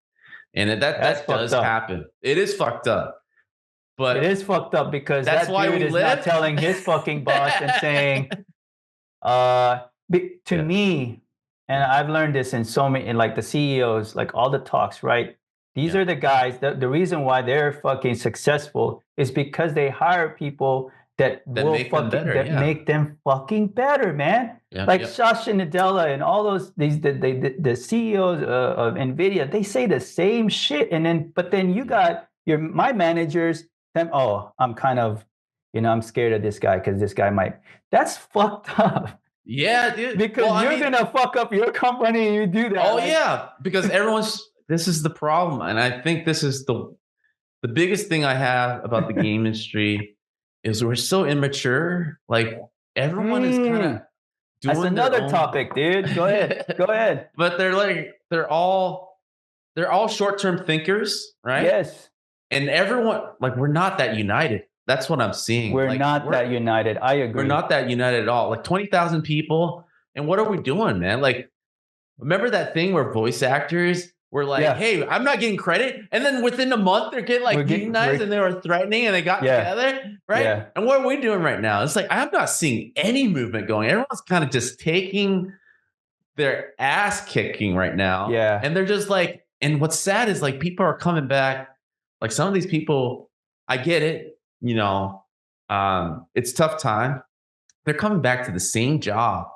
And that's that fucked does up. happen. It is fucked up, It but is fucked up because that's that why dude we is not live. telling his fucking boss and saying, to Yeah, me, and yeah, I've learned this in so many, in like the CEOs, like all the talks, right? These yeah. are the guys that the reason why they're fucking successful is because they hire people That make them better. that Yeah, make them fucking better, man. yeah, Like yeah, Satya Nadella and all those the CEOs of Nvidia, they say the same shit, and then but then you yeah. got my managers. Them, oh, I'm kind of, I'm scared of this guy because this guy might. That's fucked up. Yeah, dude. Well, Because I you're mean, gonna fuck up your company. You do that, oh like, yeah, because everyone's. This is the problem, and I think this is the biggest thing I have about the game industry is we're so immature. Like everyone is kind of mm, that's doing their another own, topic, dude. Go ahead, go ahead. but they're all short-term thinkers, right? Yes, And everyone, like, we're not that united. That's what I'm seeing. we're Like not that united. I we're agree. not that united at all. Like 20,000 people, and what are we doing, man? Like, remember that thing where voice actors were like, Yeah, "Hey, I'm not getting credit," and then within a month they're getting like unionized, and they were threatening, and they got yeah, together, right? yeah, And what are we doing right now? It's like I'm not seeing any movement going. Everyone's kind of just taking their ass kicking right now, yeah. and they're just like. And what's sad is like people are coming back. Like some of these people, I get it. It's tough time. They're coming back to the same job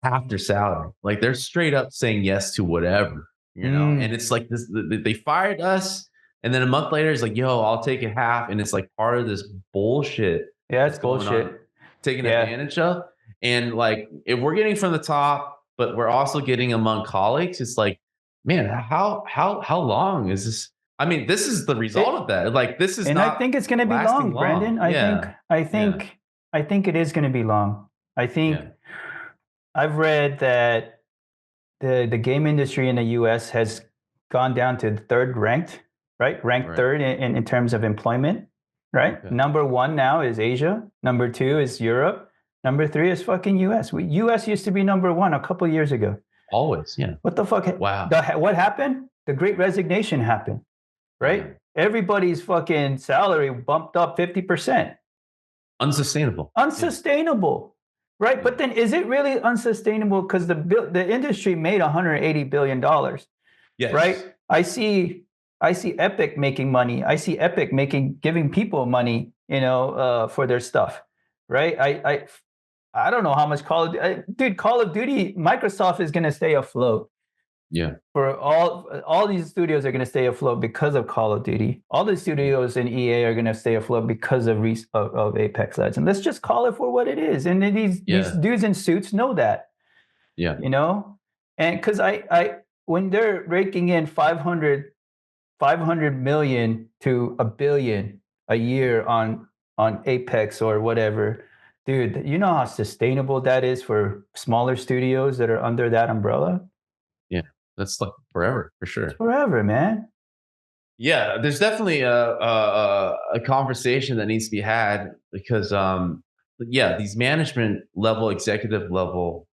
half their salary. Like they're straight up saying yes to whatever. And Mm, it's like this they fired us, and then a month later it's like, yo, I'll take it half. And it's like part of this bullshit yeah, it's that's going on, bullshit. taking Yeah, advantage of. And like if we're getting from the top, but we're also getting among colleagues, it's like, man, how long is this? I mean, this is the result it, of that. Like this is and I not think it's gonna be lasting long, long. Brandon. Yeah. Yeah. I think it is gonna be long. I think Yeah. I've read that the game industry in the US has gone down to third ranked, right? Ranked Right. third in terms of employment, right? Okay. Number one now is Asia. Number two is Europe. Number three is fucking US. US used to be number one a couple years ago. Always. Yeah. What the fuck? Wow. What happened? The Great Resignation happened, Yeah. right? Everybody's fucking salary bumped up 50%. Unsustainable. Yeah. Unsustainable, right? Yeah. But then is it really unsustainable? Because the industry made $180 billion, Yes. right? I see Epic making money. I see Epic giving people money, for their stuff, right? I don't know how much Call of Duty, Microsoft is going to stay afloat. Yeah. For all these studios are going to stay afloat because of Call of Duty. All the studios in EA are going to stay afloat because of Apex Legends. Let's just call it for what it is. And then these dudes in suits know that. Yeah. And because I when they're raking in 500 million to a billion a year on Apex or whatever, dude, you know how sustainable that is for smaller studios that are under that umbrella? Yeah. That's like forever for sure. Forever, man. Yeah, there's definitely a conversation that needs to be had because yeah, these management level, executive level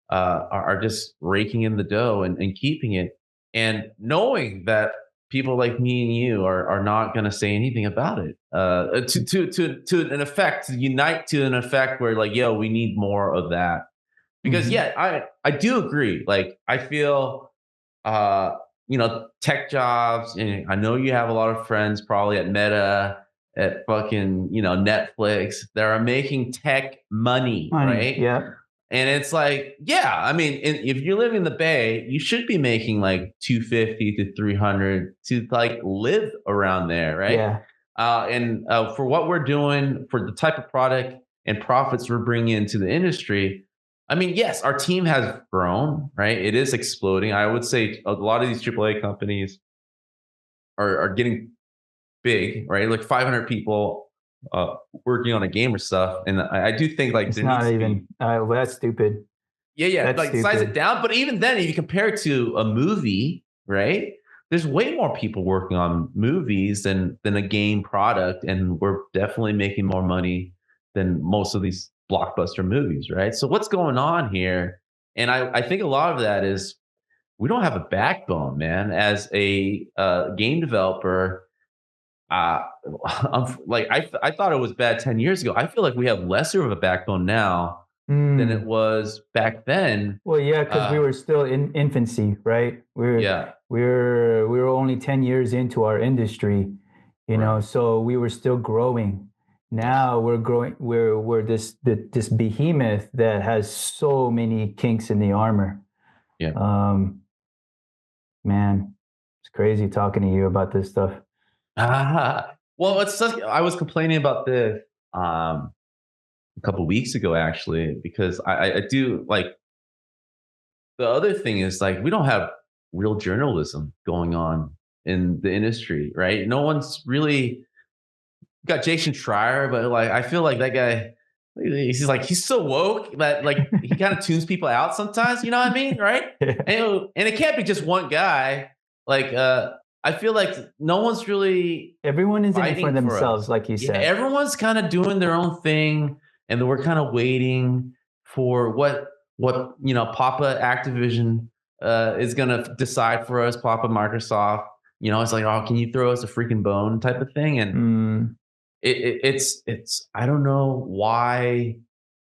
are just raking in the dough and keeping it, and knowing that people like me and you are not going to say anything about it to an effect, to unite to an effect where like, yo, we need more of that. Because Mhm. yeah, I do agree. Like I feel uh tech jobs, and I know you have a lot of friends probably at Meta, at fucking, Netflix, that are making tech money, Money, right? yeah, And it's like, yeah, I mean, if you're living in the Bay, you should be making like 250 to 300 to like live around there, right? yeah. And for what we're doing, for the type of product and profits we're bringing into the industry, I mean, yes, our team has grown, right? It is exploding. I would say a lot of these AAA companies are getting big, right? Like 500 people working on a game or stuff. And I do think like It's there needs not to be, even. Well, that's stupid. yeah, That's like size it stupid. down. But even then, if you compare it to a movie, right? There's way more people working on movies than a game product, and we're definitely making more money than most of these blockbuster movies, right? So what's going on here? And I think a lot of that is we don't have a backbone, man. As a game developer, uh, like I thought it was bad 10 years ago. I feel like we have lesser of a backbone now than it Mm. was back then. Well, yeah, because we Uh, were still in infancy, right? yeah, We were only 10 years into our industry, right. so we were still growing. Yeah, Now we're growing. We're this behemoth that has so many kinks in the armor. yeah. Um, Man, it's crazy talking to you about this stuff. Well, I was complaining about this a couple weeks ago, actually, because I do like the other thing is like we don't have real journalism going on in the industry, right? No one's really got Jason Schreier, but like I feel like that guy, he's so woke that like he kind of tunes people out sometimes. You know what I mean, right? Yeah. And it can't be just one guy. Like I feel like no one's really Everyone is in it for fighting for themselves, us. like you Yeah, said. everyone's kind of doing their own thing, and then we're kind of waiting for what Papa Activision is gonna decide for us. Papa Microsoft. It's like, oh, can you throw us a freaking bone type of thing, and Mm, it's I don't know why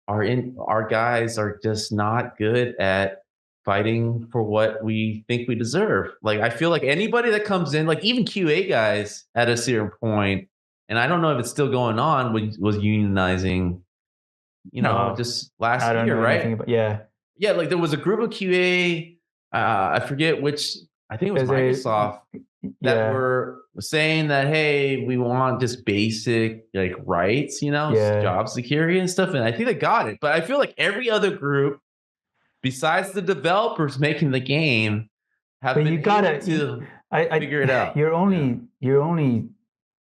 our guys are just not good at fighting for what we think we deserve. Like I feel like anybody that comes in, like even QA guys at a certain point, and I don't know if it's still going on, was unionizing, no, just I last don't year, know anything right? about. Yeah, Yeah, like there was a group of QA, I forget which, I think it was there's a Microsoft that yeah, were saying that, hey, we want just basic like rights, yeah. job security and stuff. And I think they got it. But I feel like every other group besides the developers making the game have But you been able gotta, to I, figure it out. Yeah. you're only,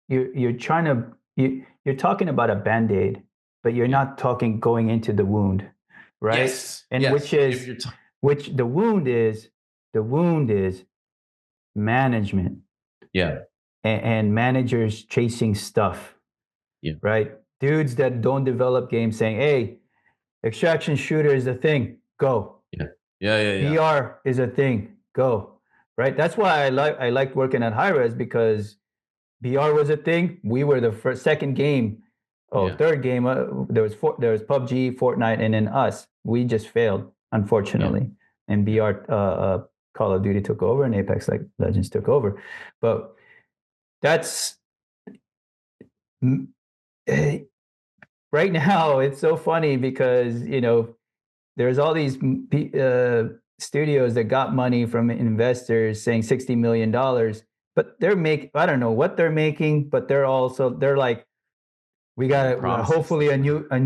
you're trying to, you're talking about a band-aid, but you're Yeah. not talking going into the wound, right? Yes. And Yes. If you're which the wound is management yeah. and managers chasing stuff, Yeah. right? Dudes that don't develop games saying, hey, extraction shooter is a thing, go. Yeah. Yeah. Yeah. Yeah. VR is a thing, go. Right? That's why I liked working at Hi-Res because VR was a thing. We were the second game, Yeah. third game. There was PUBG, Fortnite, and then us. We just failed, Yeah. unfortunately. And Yeah. VR, Call of Duty took over, and Apex Legends took over. But that's eh, right now. It's so funny because there's all these studios that got money from investors saying $60 million, but I don't know what they're making, but they're like, we got Making to promises.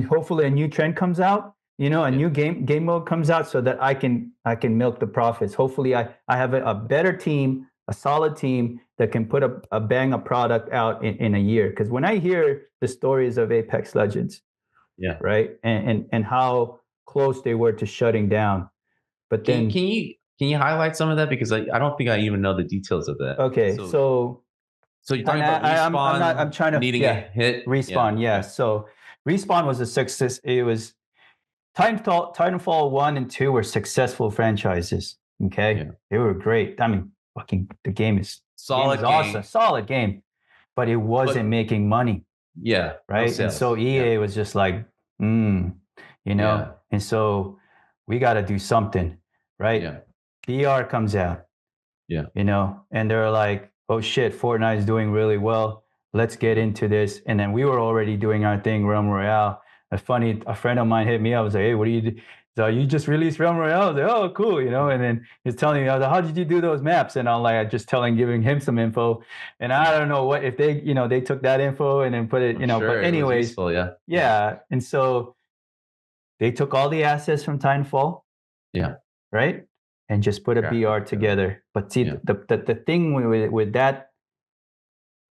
hopefully a new trend comes out, a Yeah. new game mode comes out so that I can milk the profits. Hopefully I have a better team, a solid team that can put a product out in a year. Because when I hear the stories of Apex Legends, Yeah. right, and how close they were to shutting down, but Can then can you can you highlight some of that because I don't think I even know the details of that. okay, So so you're talking and about I'm not, I'm respawn trying to, needing a yeah, hit. Yeah. Respawn, yeah. Okay. So Respawn was a success. It was Titanfall 1 and 2 were successful franchises. Okay. Yeah. They were great. I mean, fucking the game is Solid awesome. game, Solid game, but it wasn't but making money, yeah, no right? And so sales. Yeah. EA was just like, mm, Yeah. and so we got to do something, right? Yeah. VR comes out, Yeah. and they're like, oh shit, Fortnite is doing really well. Let's get into this. And then we were already doing our thing, Realm Royale. A friend of mine hit me up. I was like, hey, what do you do? So you just released Realm Royale. I was like, oh, cool, And then he's telling me, I was like, how did you do those maps? And I'm like, just giving him some info. And I don't know what if they took that info and then put it, I'm But sure it was anyways, useful. Yeah. Yeah. yeah. And so they took all the assets from Titanfall, Yeah. right? And just put a BR Graphic. together. But see, Yeah. the thing with that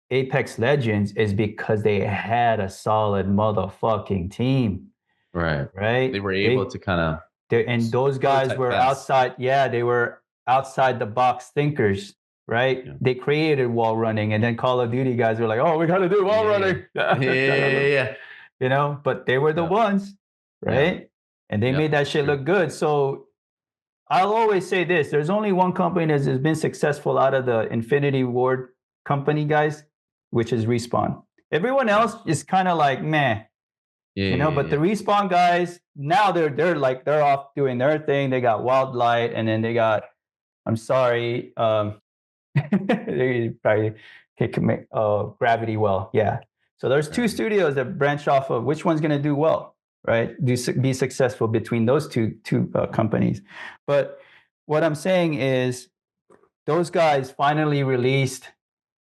Apex Legends is because they had a solid motherfucking team, Right. right? They were able to kind of And those guys prototype were fast. outside. Yeah, they were outside the box thinkers, right? Yeah. They created wall running, and then Call of Duty guys were like, "Oh, we got to do wall Yeah. running." Yeah. Yeah. Yeah. you know, but they were the Yeah. ones, Yeah. right? And they Yeah, made that shit true. look good. So I'll always say this: there's only one company that has been successful out of the Infinity Ward company guys, which is Respawn. Everyone else is kind of like meh, Yeah, you know. yeah, But the yeah. Respawn guys now they're off doing their thing. They got Wildlight, and then they got I'm sorry, they probably commit Gravity Well, yeah. So there's two Right. studios that branch off of which one's going to do well, right? Be successful between those two companies. But what I'm saying is those guys finally released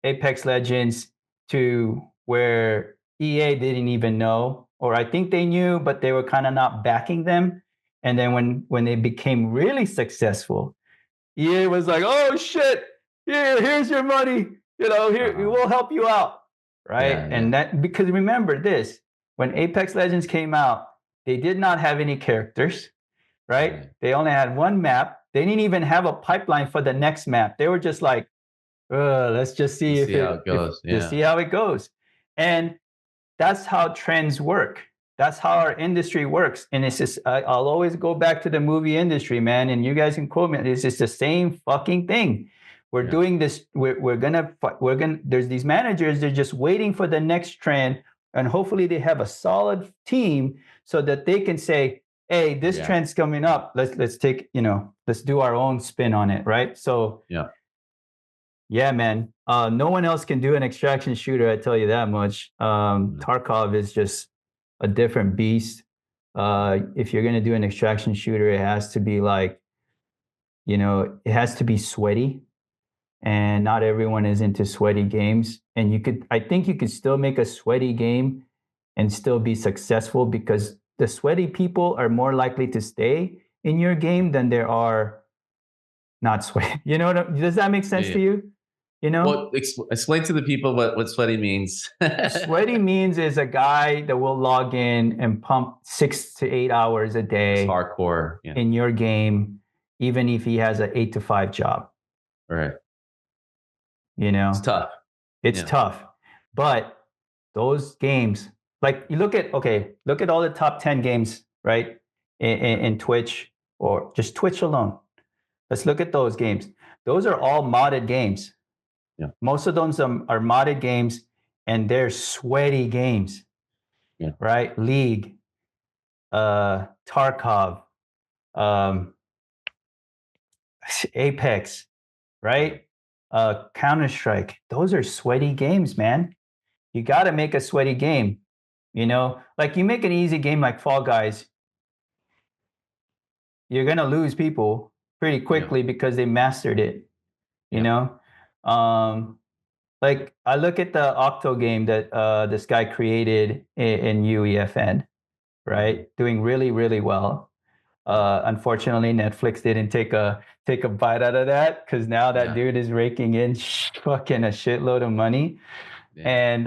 Apex Legends to where EA didn't even know, or I think they knew, but they were kind of not backing them. And then when they became really successful, EA was like, "Oh shit, here's your money. You know, here Uh-huh. we'll help you out." Right? Yeah, yeah. And that because remember this, when Apex Legends came out, they did not have any characters, right? Right. They only had one map. They didn't even have a pipeline for the next map. They were just like, let's just see Let's if see how it it if goes. just Yeah. see how it goes. And that's how trends work. That's how our industry works. And it's just, I'll always go back to the movie industry, man. And you guys can quote me. It's just the same fucking thing. We're Yeah. doing this. We're gonna. There's these managers. They're just waiting for the next trend, and hopefully they have a solid team so that they can say, "Hey, this Yeah. trend's coming up. Let's take let's do our own spin on it." Right. So Yeah. yeah, man. No one else can do an extraction shooter. I tell you that much. Tarkov is just a different beast. If you're gonna do an extraction shooter, it has to be like, it has to be sweaty, and not everyone is into sweaty games. And I think you could still make a sweaty game and still be successful because the sweaty people are more likely to stay in your game than there are not sweaty. Does that make sense Yeah. to you? You know? Well, explain to the people what sweaty means. Sweaty means is a guy that will log in and pump 6 to 8 hours a It's day hardcore. Yeah. in your game, even if he has an 8 to 5 job. All right. You It's know, tough. it's Yeah. tough. But those games, like you look at all the top 10 games, right? In Twitch or just Twitch alone. Let's look at those games. Those are all modded games. Yeah. Most of them are modded games and they're sweaty games. Yeah. Right? League, Tarkov, um, Apex, right? Counter Strike. Those are sweaty games, man. You got to make a sweaty game. Like you make an easy game like Fall Guys, you're gonna lose people pretty quickly because they mastered it. You Yeah. know, like I look at the Octo game that this guy created in UEFN, right? Doing really, really well. Unfortunately, Netflix didn't take a bite out of that because now that Yeah. dude is raking in fucking a shitload of money. Yeah. And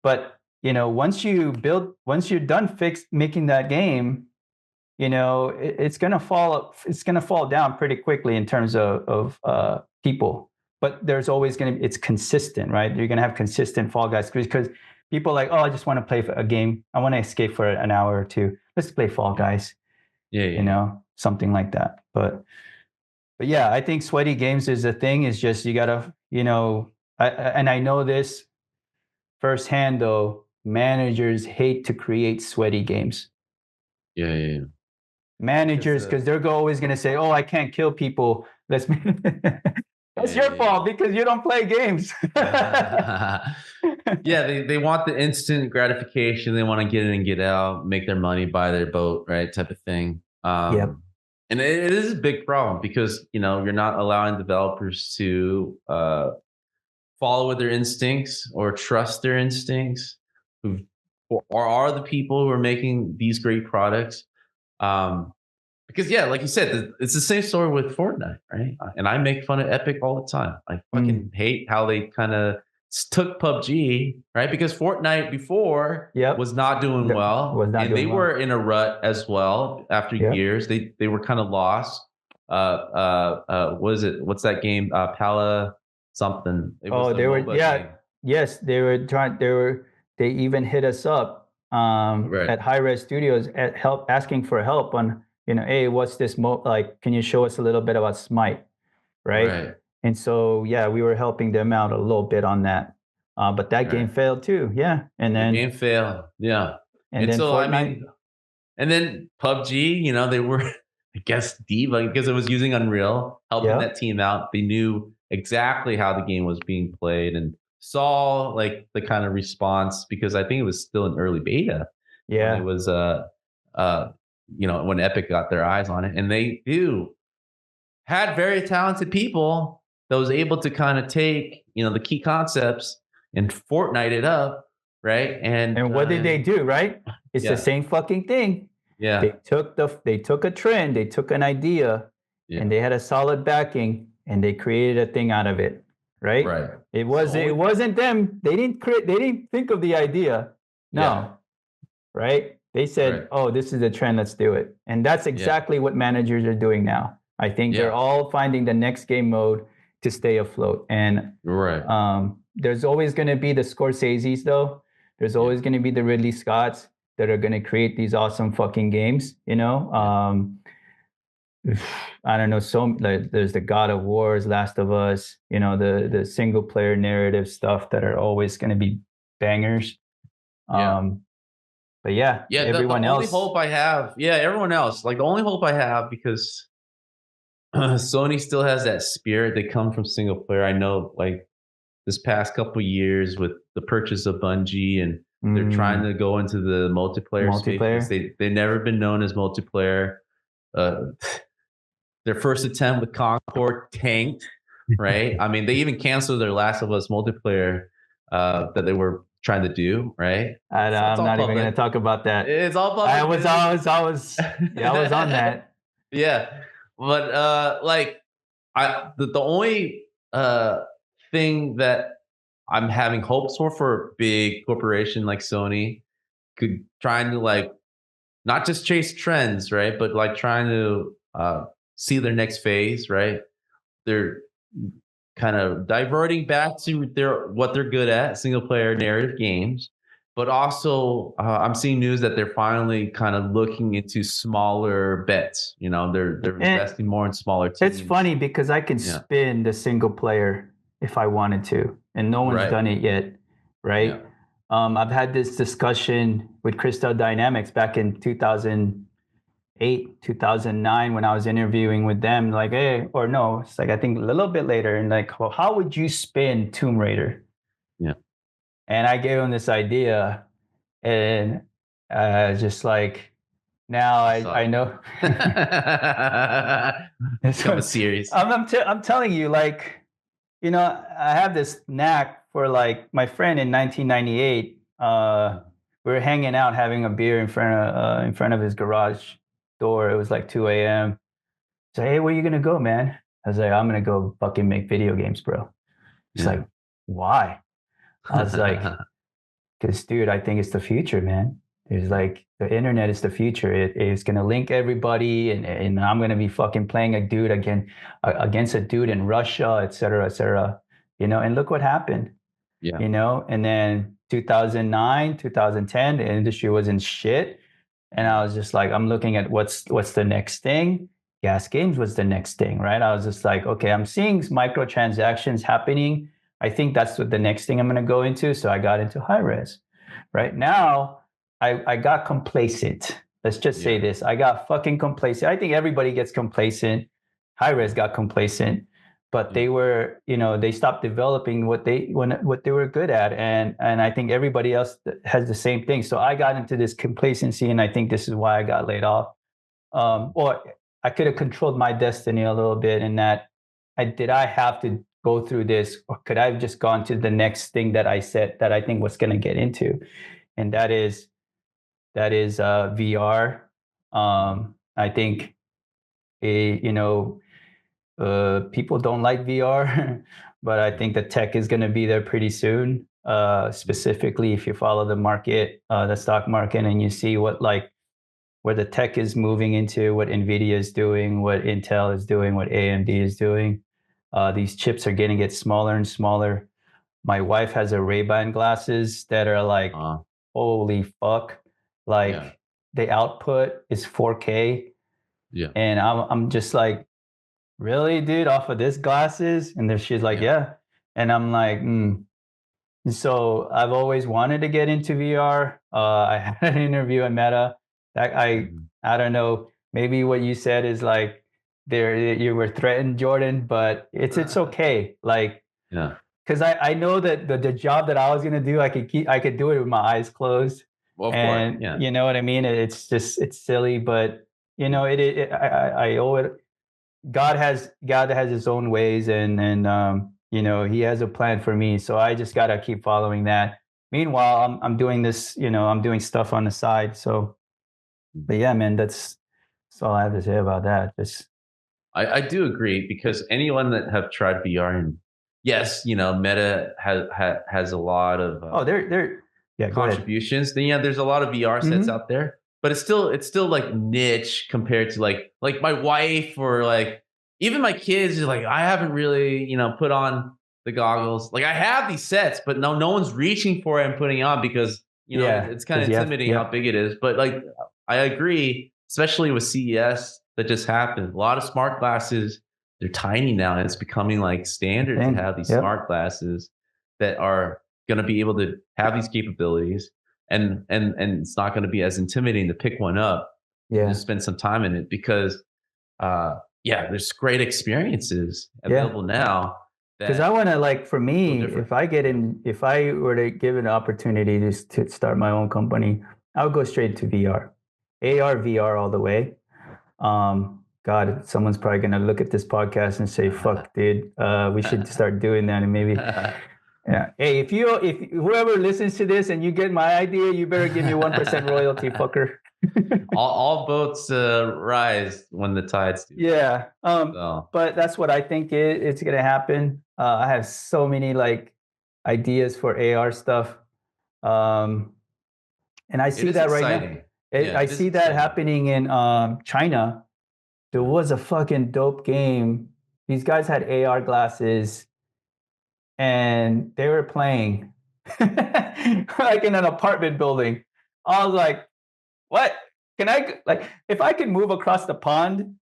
but once you're done making that game, it's gonna fall down pretty quickly in terms of people. But there's always it's consistent, right? You're gonna have consistent Fall Guys because people are like, oh, I just want to play a game. I want to escape for an hour or two. Let's play Fall Guys. Yeah. Something like that. But yeah, I think sweaty games is a thing. Is just you gotta, and I know this firsthand though. Managers hate to create sweaty games. Yeah. Managers, because they're always gonna say, "Oh, I can't kill people." That's your fault because you don't play games. Yeah, they want the instant gratification. They want to get in and get out, make their money, buy their boat, right? Type of thing. Yep. And it is a big problem because you're not allowing developers to follow with their instincts or trust their instincts, who or are the people who are making these great products. Because yeah, like you said, it's the same story with Fortnite, right? And I make fun of Epic all the time. I fucking hate how they kind of took PUBG, right? Because Fortnite before Yep. was not doing well, and they were in a rut as well after years. They were kind of lost. What is it? What's that game? Pala something. It was Oh, the they were MOBA game. yes, they were trying. They even hit us up Right. at High Res Studios at help asking for help on, hey, what's this like, can you show us a little bit about Smite, right? Right. And so yeah, we were helping them out a little bit on that. But that game Right. failed too. Yeah. And The then game failed. Yeah. and And then so I Fortnite. mean, and then PUBG, they were, I guess, Diva, because it was using Unreal, helping Yeah. that team out. They knew exactly how the game was being played and saw like the kind of response, because I think it was still in early beta when it Yeah. was uh when Epic got their eyes on it. And they do had very talented people that was able to kind of take, the key concepts and Fortnite it up, right? And what did they do, right? It's the yeah, same fucking thing. yeah, They took a trend, they took an idea, yeah, and they had a solid backing, and they created a thing out of it, right? right. It wasn't them. They didn't think of the idea. Yeah, No, right? They said, right. "Oh, this is the trend. Let's do it." And that's Yeah, exactly what managers are doing now. I think they're yeah, all finding the next game mode to stay afloat. And right. there's always going to be the Scorseses, though. There's Yeah, always going to be the Ridley Scotts that are going to create these awesome fucking games. yeah, I don't know. There's the God of Wars, Last of Us. The single player narrative stuff that are always going to be bangers. yeah. But yeah, Yeah, the everyone only else. hope I have, yeah, everyone else, like the only hope I have, because Sony still has that spirit. They come from single player. I know, like this past couple years with the purchase of Bungie, and they're trying to go into the multiplayer space, because Multiplayer. they've never been known as multiplayer. Uh, their first attempt with Concord tanked, right? I mean, they even canceled their Last of Us multiplayer that they were trying to do, right? It's I'm all not even going to public. talk about that. It's all public. Yeah, I was on that. Yeah, but like the only thing that I'm having hopes for a big corporation like Sony, could trying to like not just chase trends, right? But like trying to see their next phase, right? They're kind of diverting back to what they're good at, single player narrative games. But also, I'm seeing news that they're finally kind of looking into smaller bets. They're And investing more in smaller it's teams. funny because I can Yeah. spin the single player if I wanted to, and no one's Right. done it yet, Yeah. right? I've had this discussion with Crystal Dynamics back in 2008, 2009, when I was interviewing with them. Like, hey, or no, it's like I think a little bit later, and like, well, how would you spin Tomb Raider? Yeah. And I gave him this idea, and just like now I know. Become a series. I'm telling you, like, I have this knack for, like, my friend in 1998. We were hanging out having a beer in front of his garage door. It was like 2 a.m. So, hey, where you gonna go, man? I was like, I'm gonna go fucking make video games, bro. He's Yeah. like, why? I was like, because, dude, I think it's the future, man. There's like the internet is the future. It's gonna link everybody, and I'm gonna be fucking playing a dude against a dude in Russia, et cetera, et cetera. And look what happened. Yeah. And then 2009, 2010, the industry was in shit, and I was just like, I'm looking at what's the next thing. Gas Games was the next thing, right? I was just like, okay, I'm seeing microtransactions happening. I think that's what the next thing I'm going to go into. So I got into high res. Right now, I got complacent. Let's just say this: I got fucking complacent. I think everybody gets complacent. High res got complacent, but they were, they stopped developing what they were good at, and I think everybody else has the same thing. So I got into this complacency, and I think this is why I got laid off. Or I could have controlled my destiny a little bit in that I have to go through this, or could I have just gone to the next thing that I said that I think was going to get into, and that is VR. I think people don't like VR, but I think the tech is going to be there pretty soon. Specifically, if you follow the market, the stock market, and you see where the tech is moving into, what NVIDIA is doing, what Intel is doing, what AMD is doing. These chips are getting smaller and smaller. My wife has a Ray-Ban glasses that are like holy fuck. Like Yeah. the output is 4K. Yeah. And I'm just like, really, dude, off of this glasses? And then she's like, Yeah. yeah. And I'm like, And so I've always wanted to get into VR. I had an interview at Meta. That Mhm. I don't know. Maybe what you said is like there you were threatened, Jordan, but it's okay. Like Yeah. because I know that the job that I was gonna do, I could do it with my eyes closed, Well, of course. and Yeah. you know what I mean. It's just it's silly, but you know I owe it. God has his own ways, and you know He has a plan for me. So I just gotta keep following that. Meanwhile, I'm doing this. You know, I'm doing stuff on the side. So, but yeah, man, that's all I have to say about that. Just I do agree because anyone that have tried VR and yes, Meta has a lot of oh, they're yeah. Go ahead. contributions. Then yeah, there's a lot of VR sets Hmm. out there, but it's still like niche compared to like my wife or like even my kids are like I haven't really put on the goggles. Like I have these sets, but no one's reaching for it and putting it on because Yeah, it's kind because of you have. intimidating how Yep. big it is. But like I agree, especially with CES that just happened. A lot of smart glasses, they're tiny now, and it's becoming like standard to Thing. have these Yep. smart glasses that are going to be able to have these capabilities and it's not going to be as intimidating to pick one up and Yeah. just spend some time in it because yeah, there's great experiences Yeah. available now Because I that want to like for feel me, different. if I were to give an opportunity to start my own company, I would go straight to VR, AR, VR all the way. God, someone's probably gonna look at this podcast and say, "Fuck, dude, we should start doing that." And maybe, yeah. Hey, if whoever listens to this and you get my idea, you better give me 1% royalty, fucker. all boats rise when the tides do. Yeah. So But that's what I think it's gonna happen. I have so many like ideas for AR stuff. Um, and I it see is that right now. exciting. Yeah, I it is see that exciting. happening in China. There Yeah. was a fucking dope game. These guys had AR glasses and they were playing like in an apartment building. I was like, what? Can I like if I can move across the pond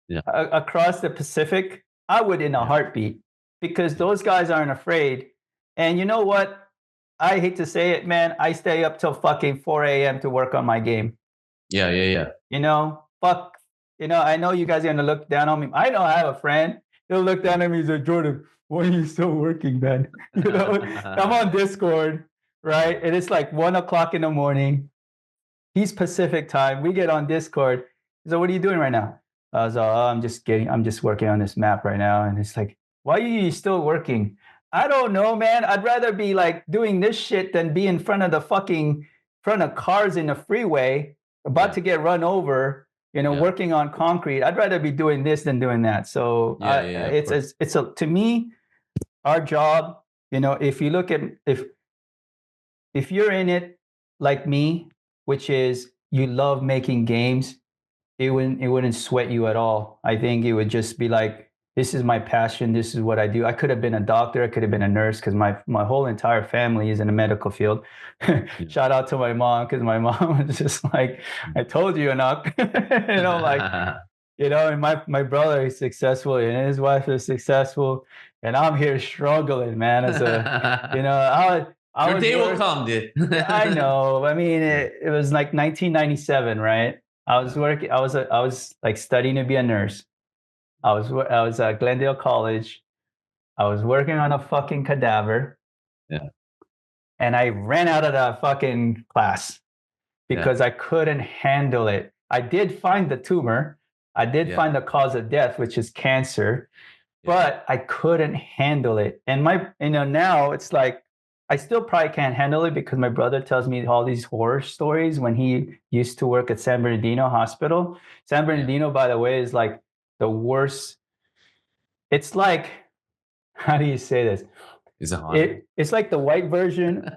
Yeah. across the Pacific, I would in a Yeah. heartbeat because Yeah. those guys aren't afraid. And you know what? I hate to say it, man. I stay up till fucking 4 a.m. to work on my game. Yeah. Yeah. Yeah. You know, fuck. You know, I know you guys are gonna look down on me. I know I have a friend. He'll look down at me and say, Jordan, why are you still working, man? You know, I'm on Discord, right? And it's like 1 o'clock in the morning. He's Pacific time. We get on Discord. So what are you doing right now? I was, oh, I'm just working on this map right now. And it's like, why are you still working? I don't know, man. I'd rather be like doing this shit than be in front of the fucking front of cars in the freeway, about Yeah. to get run over, you know, Yeah. working on concrete. I'd rather be doing this than doing that. So Yeah. Yeah. Yeah. Of course. it's a to me, our job, you know, if you look at if you're in it like me, which is you love making games, it wouldn't sweat you at all. I think it would just be like, this is my passion. This is what I do. I could have been a doctor. I could have been a nurse because my whole entire family is in the medical field. Yeah. Shout out to my mom because my mom was just like, I told you, enough. You know, like you know, and my brother is successful and his wife is successful, and I'm here struggling, man. As a, you know, I Your was day will work. come, dude. I know. I mean, Yeah. it was like 1997, right? I was working. I was like studying to be a nurse. I was at Glendale College. I was working on a fucking cadaver, Yeah. and I ran out of the fucking class Yeah. because I couldn't handle it. I did find the tumor. I did Yeah. find the cause of death, which is cancer, Yeah. but I couldn't handle it. And you know, now it's like I still probably can't handle it because my brother tells me all these horror stories when he used to work at San Bernardino Hospital. San Yeah. Bernardino, by the way, is like the worst. It's like, how do you say this? Is it haunted? It's like the white version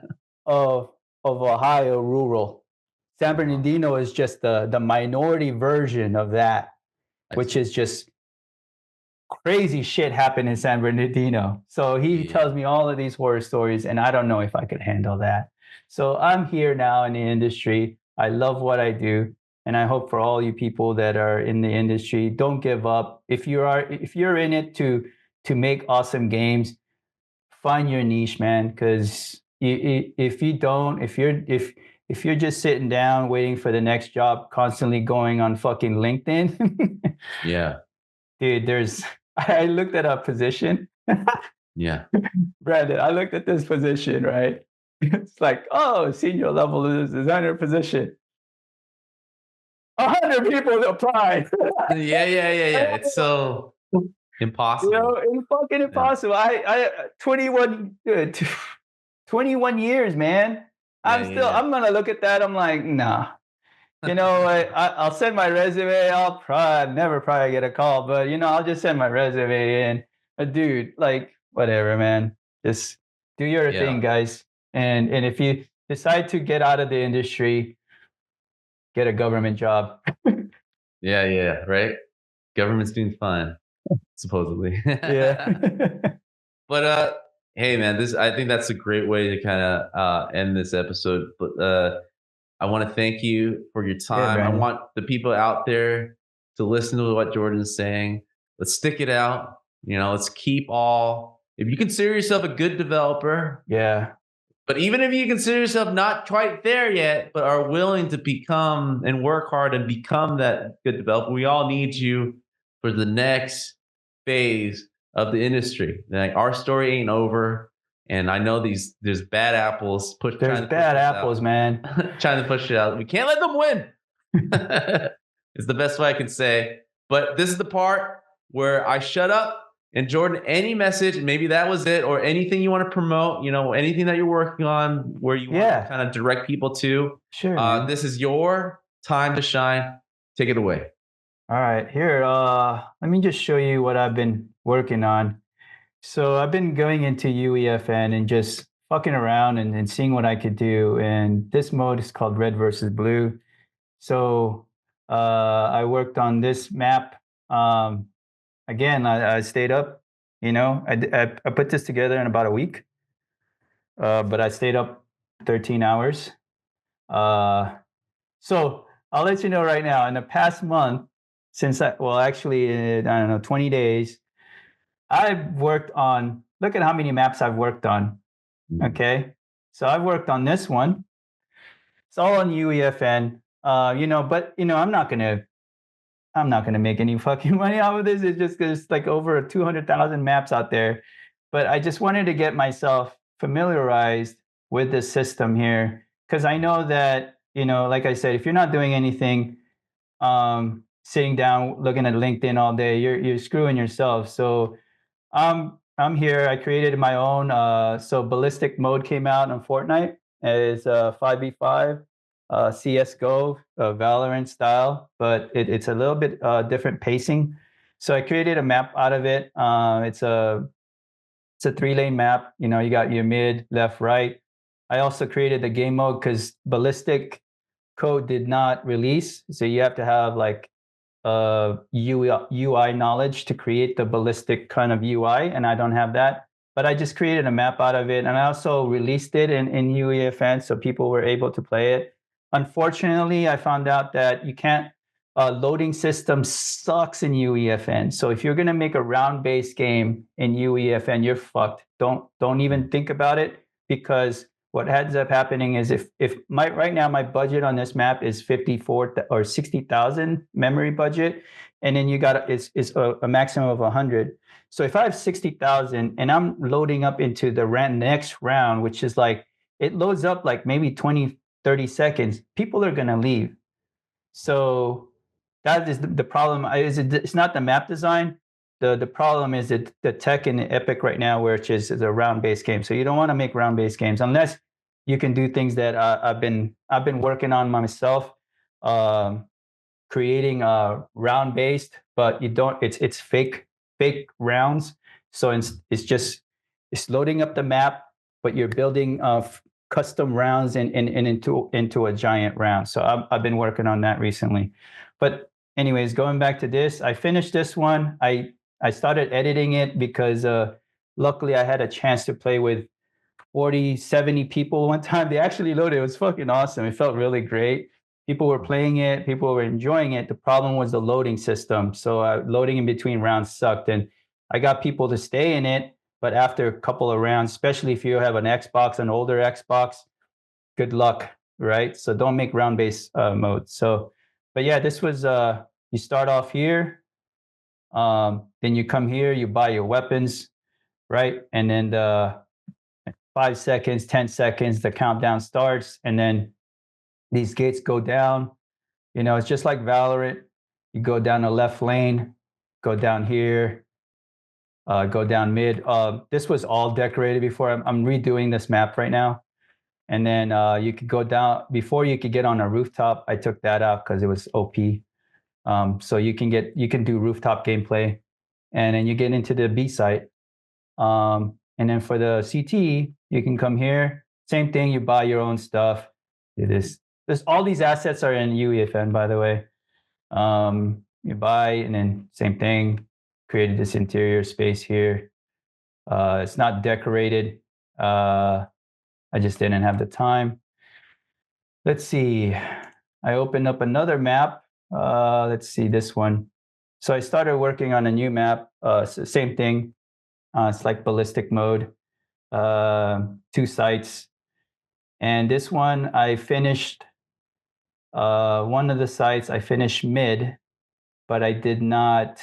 of Ohio rural. San Uh-huh. Bernardino is just the minority version of that, I which see. is just crazy shit happened in San Bernardino. So he Yeah. tells me all of these horror stories, and I don't know if I could handle that. So I'm here now in the industry. I love what I do. And I hope for all you people that are in the industry, don't give up. If you're in it to make awesome games, find your niche, man. Because if you don't, if you're just sitting down waiting for the next job, constantly going on fucking LinkedIn, Yeah. dude, I looked at a position. Yeah. Brandon, I looked at this position, right? It's like, oh, senior level designer position. 100 people applied. Yeah. It's so You know, impossible. it's fucking Yeah. impossible. I 21 years, man. Yeah. I'm gonna look at that. I'm like, nah. You know, I'll send my resume. Never probably get a call, but I'll just send my resume in. Dude, like, whatever, man. Just do your thing, Yeah. guys. And if you decide to get out of the industry, get a government job. Yeah. Right. Government's doing fine, supposedly. Yeah. But hey man, this I think that's a great way to kind of end this episode. But I want to thank you for your Yeah, time. I Brandon. want the people out there to listen to what Jordan's saying. Let's stick it out. Let's keep all. If you consider yourself a good developer, Yeah. but even if you consider yourself not quite there yet, but are willing to become and work hard and become that good developer, we all need you for the next phase of the industry. Like our story ain't over. And I know there's bad apples There's trying to push bad us apples, out. man. Trying to push it out. We can't let them win. It's the best way I can say. But this is the part where I shut up. And Jordan, any message, maybe that was it, or anything you want to promote, anything that you're working on where you want to Yeah. kind of direct people to, Sure, man. this is your time to shine. Take it away. All right, here, let me just show you what I've been working on. So I've been going into UEFN and just fucking around and seeing what I could do. And this mode is called Red versus Blue. So I worked on this map. Again, I stayed up, I put this together in about a week, but I stayed up 13 hours. So I'll let you know right now, in the past month, actually, I don't know, 20 days, I've worked on, look at how many maps I've worked on. Okay. So I've worked on this one. It's all on UEFN. But I'm not gonna make any fucking money out of this. It's just there's like over 200,000 maps out there. But I just wanted to get myself familiarized with the system here. Because I know that, like I said, if you're not doing anything, sitting down looking at LinkedIn all day, you're screwing yourself. So I'm here. I created my own. So ballistic mode came out on Fortnite. It's 5v5, CS:GO, Valorant style, but it's a little bit different pacing. So I created a map out of it. It's a 3-lane map. You got your mid, left, right. I also created the game mode because ballistic code did not release, so you have to have like UI knowledge to create the ballistic kind of UI, and I don't have that. But I just created a map out of it, and I also released it in UEFN so people were able to play it. Unfortunately, I found out that you can't. Loading system sucks in UEFN. So if you're gonna make a round-based game in UEFN, you're fucked. Don't even think about it, because what ends up happening is if right now my budget on this map is 54 or 60,000 memory budget, and then you got it's a maximum of 100. So if I have 60,000 and I'm loading up into the next round, which is like, it loads up like maybe 20, 30 seconds, people are gonna leave. So that is the problem. It's not the map design. The problem is that the tech in Epic right now, which is a round-based game. So you don't want to make round-based games unless you can do things that I've been working on myself, creating round-based, but you don't. It's fake rounds. So it's loading up the map, but you're building custom rounds and into a giant round. So I've been working on that recently. But anyways, going back to this, I finished this one. I started editing it because luckily I had a chance to play with 40, 70 people one time. They actually loaded. It was fucking awesome. It felt really great. People were playing it. People were enjoying it. The problem was the loading system. So loading in between rounds sucked. And I got people to stay in it. But after a couple of rounds, especially if you have an Xbox, an older Xbox, good luck, right? So don't make round-based mode. So, but yeah, this was, you start off here. Then you come here, you buy your weapons, right? And then 5 seconds, 10 seconds, the countdown starts. And then these gates go down. You know, it's just like Valorant. You go down the left lane, go down here, go down mid. This was all decorated before. I'm redoing this map right now. And then you could go down, before you could get on a rooftop, I took that out because it was OP. So you can do rooftop gameplay. And then you get into the B site. And then for the CT, you can come here. Same thing, you buy your own stuff. There's all these assets are in UEFN, by the way. You buy, and then same thing, created this interior space here. It's not decorated. I just didn't have the time. Let's see. I opened up another map. Let's see this one. So I started working on a new map. Same thing. It's like ballistic mode. 2 sites. And this one I finished. One of the sites I finished mid, but I did not.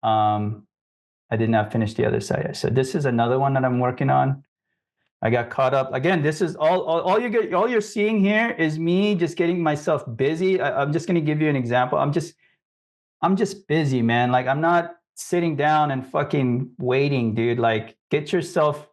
I did not finish the other site. So this is another one that I'm working on. I got caught up again. This is all you get. All you're seeing here is me just getting myself busy. I'm just gonna give you an example. I'm just busy, man. Like I'm not sitting down and fucking waiting, dude. Like get yourself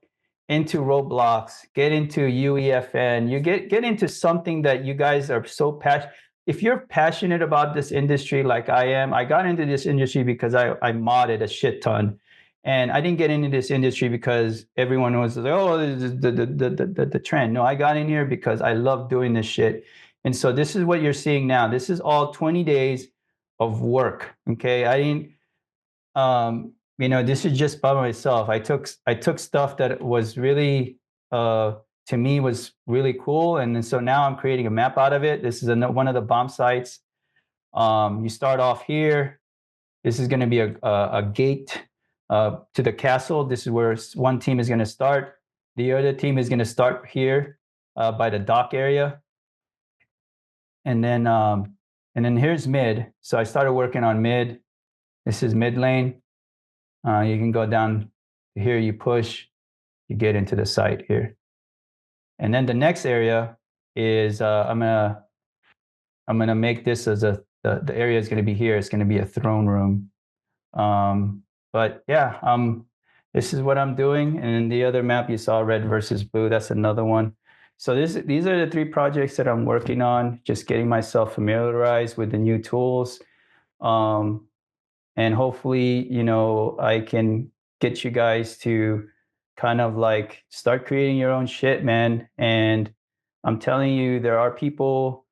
into Roblox, get into UEFN. You get into something that you guys are so passionate. If you're passionate about this industry like I am, I got into this industry because I modded a shit ton. And I didn't get into this industry because everyone was like, oh, this is the trend. No, I got in here because I love doing this shit. And so this is what you're seeing now. This is all 20 days of work. Okay. I didn't, you know, this is just by myself. I took stuff that was really, to me was really cool. And then, so now I'm creating a map out of it. This is one of the bomb sites. You start off here. This is going to be a gate to the castle. This is where one team is going to start. The other team is going to start here by the dock area. And then here's mid. So I started working on mid. This is mid lane. You can go down here, you push, you get into the site here. And then the next area is I'm gonna make this as the area is gonna be here. It's gonna be a throne room. But yeah, this is what I'm doing. And then the other map you saw, red versus blue, that's another one. So these are the 3 projects that I'm working on, just getting myself familiarized with the new tools. And hopefully, you know, I can get you guys to kind of like start creating your own shit, man. And I'm telling you, there are people,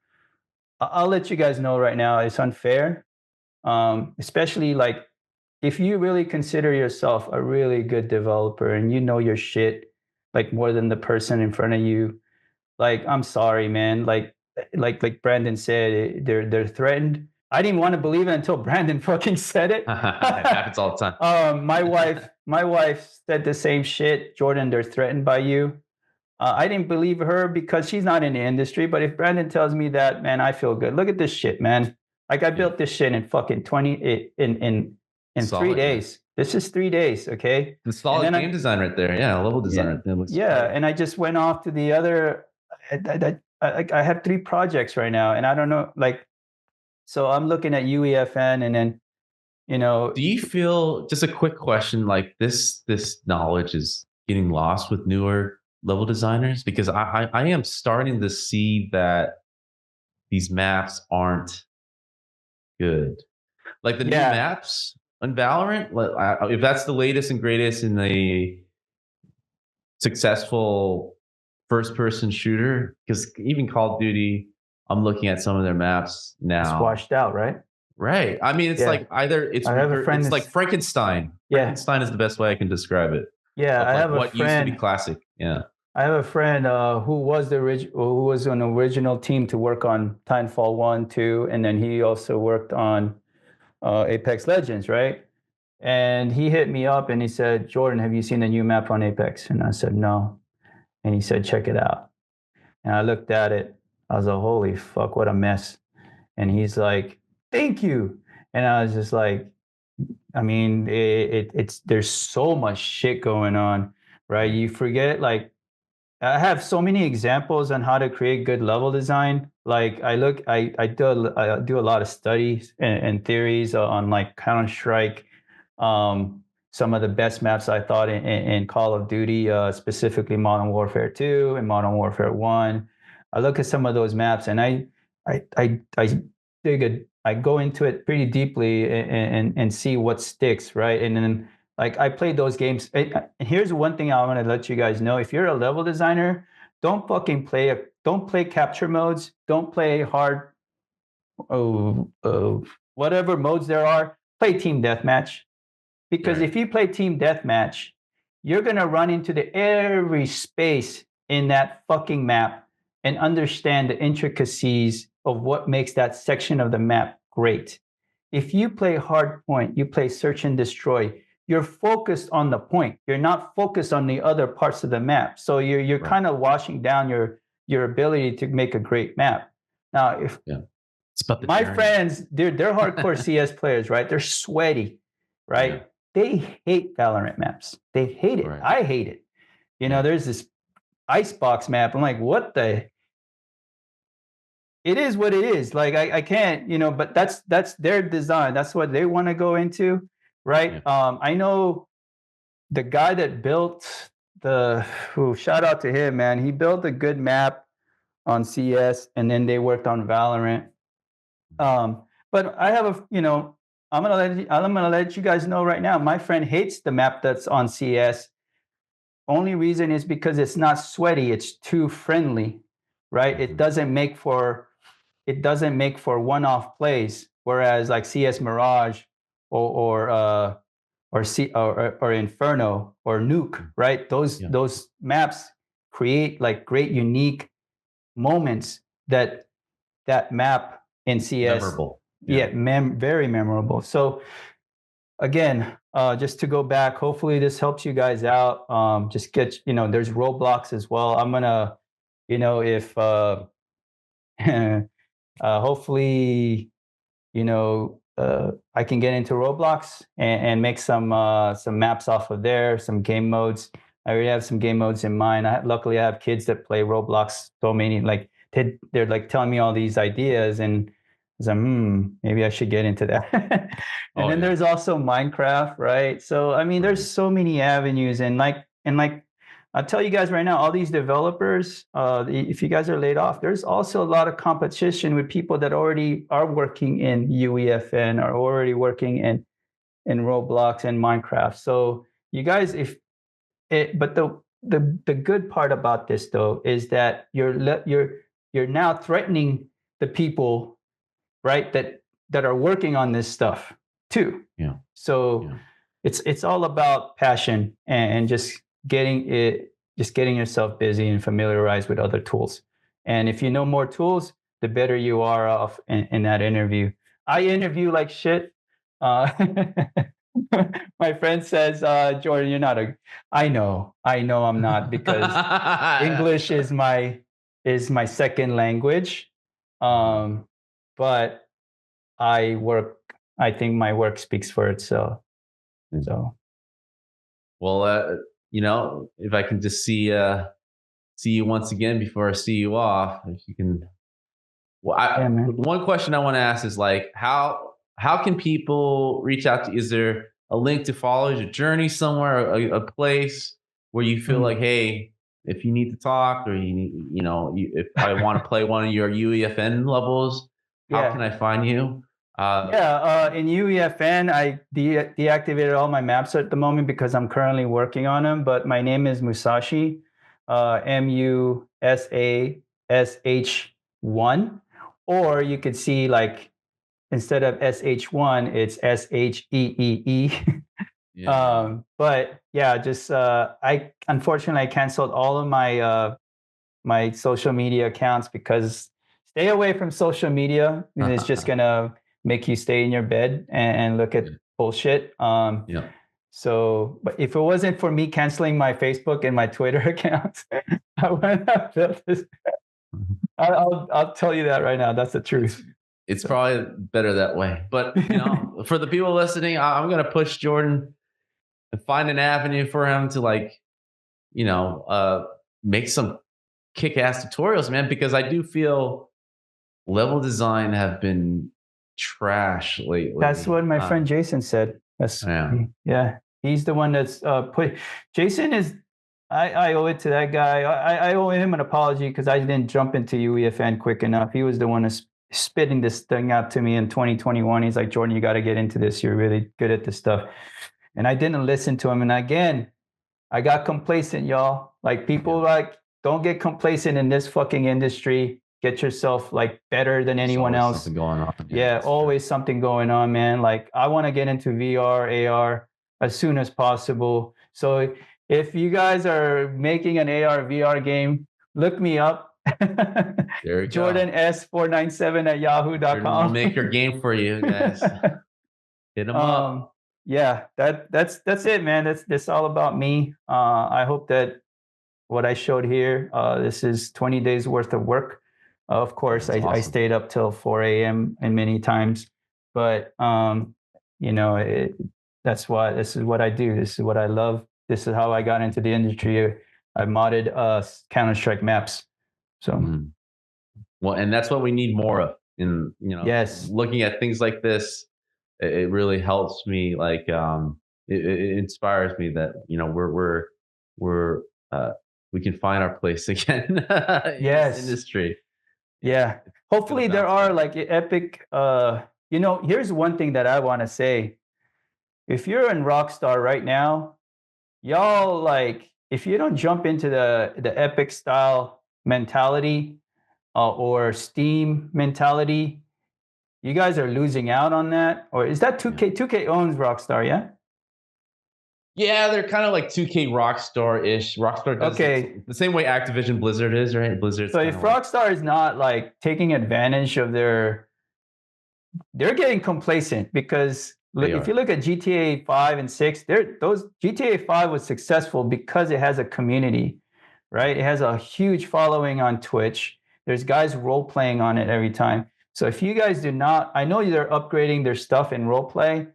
I'll let you guys know right now, it's unfair. Especially like, if you really consider yourself a really good developer and you know your shit, like more than the person in front of you, like, I'm sorry, man. Like Brandon said, they're threatened. I didn't want to believe it until Brandon fucking said it. It happens all the time. My wife said the same shit. Jordan, they're threatened by you. I didn't believe her because she's not in the industry. But if Brandon tells me that, man, I feel good. Look at this shit, man. Like I built this shit in fucking 3 Solid, days. This is 3 days, okay? The solid game design right there. Yeah, level design right there. Looks great. And I just went off to the other. I have 3 projects right now, and I don't know, like, so I'm looking at UEFN, and then, you know. Do you feel, just a quick question, like this knowledge is getting lost with newer level designers? Because I am starting to see that these maps aren't good. Like the new maps on Valorant, if that's the latest and greatest in the successful first-person shooter, because even Call of Duty, I'm looking at some of their maps now. It's washed out, right? Right. I mean, it's like either it's like Frankenstein. Yeah. Frankenstein is the best way I can describe it. Yeah, I have what used to be classic. Yeah. I have a friend who was on the original team to work on Titanfall 1, 2, and then he also worked on Apex Legends, right? And he hit me up and he said, Jordan, have you seen the new map on Apex? And I said, no. And he said, check it out. And I looked at it. I was like, holy fuck, what a mess. And he's like, thank you. And I was just like, I mean, it's there's so much shit going on, right? You forget, like, I have so many examples on how to create good level design. Like I do a lot of studies and theories on like Counter Strike, some of the best maps I thought in Call of Duty, specifically Modern Warfare 2 and Modern Warfare 1. I look at some of those maps and I I go into it pretty deeply and see what sticks, right? And then like I played those games. And here's one thing I want to let you guys know: if you're a level designer, don't play capture modes. Don't play hard, whatever modes there are. Play team deathmatch, because Right. if you play team deathmatch, you're gonna run into the every space in that fucking map and understand the intricacies of what makes that section of the map great. If you play hardpoint, you play search and destroy, you're focused on the point. You're not focused on the other parts of the map. So you're Right. kind of washing down your ability to make a great map. Now, if Yeah. It's about the my journey. friends, they're hardcore CS players, right? They're sweaty, Yeah. right? They hate Valorant maps. They hate it. Right. I hate it. You know, Yeah. there's this icebox map. I'm like, what the? It is what it is. Like I can't, you know, but that's their design. That's what they want to go into, Yeah. right? I know the guy that built shout out to him, man. He built a good map on CS, and then they worked on Valorant. But I have I'm gonna let you guys know right now. My friend hates the map that's on CS. Only reason is because it's not sweaty. It's too friendly, right? Mhm. It doesn't make for one-off plays. Whereas like CS Mirage or or Inferno or Nuke, right? Yeah. Those maps create like great unique moments that that map in CS, Memorable. Yeah. yeah, very memorable. So again, just to go back, hopefully this helps you guys out. Just get, you know, there's Roblox as well. I'm gonna, you know, if hopefully, you know, I can get into Roblox and make some maps off of there, some game modes. I already have some game modes in mind. Luckily, I have kids that play Roblox. So many, like they're like telling me all these ideas, and I was like, maybe I should get into that. And Oh then yeah. there's also Minecraft, right? So I mean, there's Right. so many avenues, and like I'll tell you guys right now, all these developers, if you guys are laid off, there's also a lot of competition with people that already are working in UEFN or already working in Roblox and Minecraft. So you guys, if it, but the good part about this though is that you're now threatening the people, right, that are working on this stuff too. Yeah. So Yeah. it's all about passion and just getting yourself busy and familiarized with other tools. And if you know more tools, the better you are off in that interview. I interview like shit. Uh, my friend says, Jordan, you're not a. I know, I'm not, because English is my second language. Uh-huh. Um, but I work. I think my work speaks for itself. Yeah. So Well, if I can just see you once again before I see you off, if you can. Well, yeah, man. one question I want to ask is like how can people reach out to? Is there a link to follow your journey somewhere, a place where you feel like, Mm. hey, if you need to talk or if I want to play one of your UEFN levels, how can Yeah. I find you? Yeah, in UEFN, I deactivated all my maps at the moment because I'm currently working on them. But my name is Musashi, Musash1, or you could see like instead of SH1, it's SHEEE. Yeah. But yeah, just I unfortunately I canceled all of my social media accounts because stay away from social media and it's just gonna make you stay in your bed and look at bullshit. Yeah. So, but if it wasn't for me canceling my Facebook and my Twitter accounts, I wouldn't have built this. I'll tell you that right now. That's the truth. It's So. probably better that way. But for the people listening, I'm gonna push Jordan and find an avenue for him to like, you know, make some kick-ass tutorials, man, because I do feel level design have been trash That's lately. what my friend Jason said. That's Yeah. yeah. He's the one that's put. Jason is. I owe it to that guy. I owe him an apology because I didn't jump into UEFN quick enough. He was the one that's spitting this thing out to me in 2021. He's like, Jordan, you got to get into this. You're really good at this stuff. And I didn't listen to him. And again, I got complacent, y'all. Like people like don't get complacent in this fucking industry. Get yourself like better than There's anyone always else. something going on. Yeah, that's true. always something going on, man. Like I want to get into VR, AR as soon as possible. So if you guys are making an AR, VR game, look me up. There you Jordan go. S497 at Jordan will yahoo.com. make your game for you guys. Hit them up. Yeah, that's it, man. That's all about me. I hope that what I showed here, this is 20 days worth of work. Of course, That's I awesome. stayed up till 4 a.m. and many times, but you know, that's why this is what I do. This is what I love. This is how I got into the industry. I modded Counter-Strike maps. So Well, and that's what we need more of. In yes, looking at things like this, it really helps me. Like, it inspires me that we're we can find our place again in this yes. industry. Yeah. It's gonna Hopefully there bounce are back. like epic here's one thing that I want to say. If you're in Rockstar right now, y'all like if you don't jump into the epic style mentality or Steam mentality, you guys are losing out on that. Or is that 2K? 2K owns Rockstar, yeah? Yeah, they're kind of like 2K Rockstar ish. Rockstar does Okay. the same way Activision Blizzard is, right? Blizzard's So kind if of like, Rockstar is not like taking advantage of they're getting complacent because they if you are. look at GTA 5 and 6, those GTA 5 was successful because it has a community, right? It has a huge following on Twitch. There's guys role playing on it every time. So if you guys do not, I know they're upgrading their stuff in role play,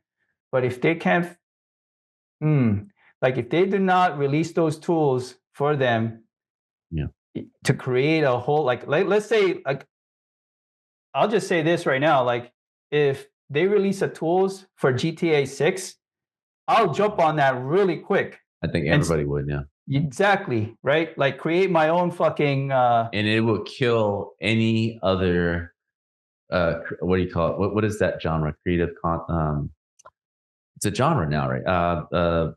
but if they can't, like if they do not release those tools for them Yeah. to create a whole, like let's say, like I'll just say this right now, like if they release a tools for GTA 6, I'll jump on that really quick. I think And everybody would, yeah. exactly, right? Like create my own fucking And it will kill any other what do you call it? What is that genre? It's a genre now, right?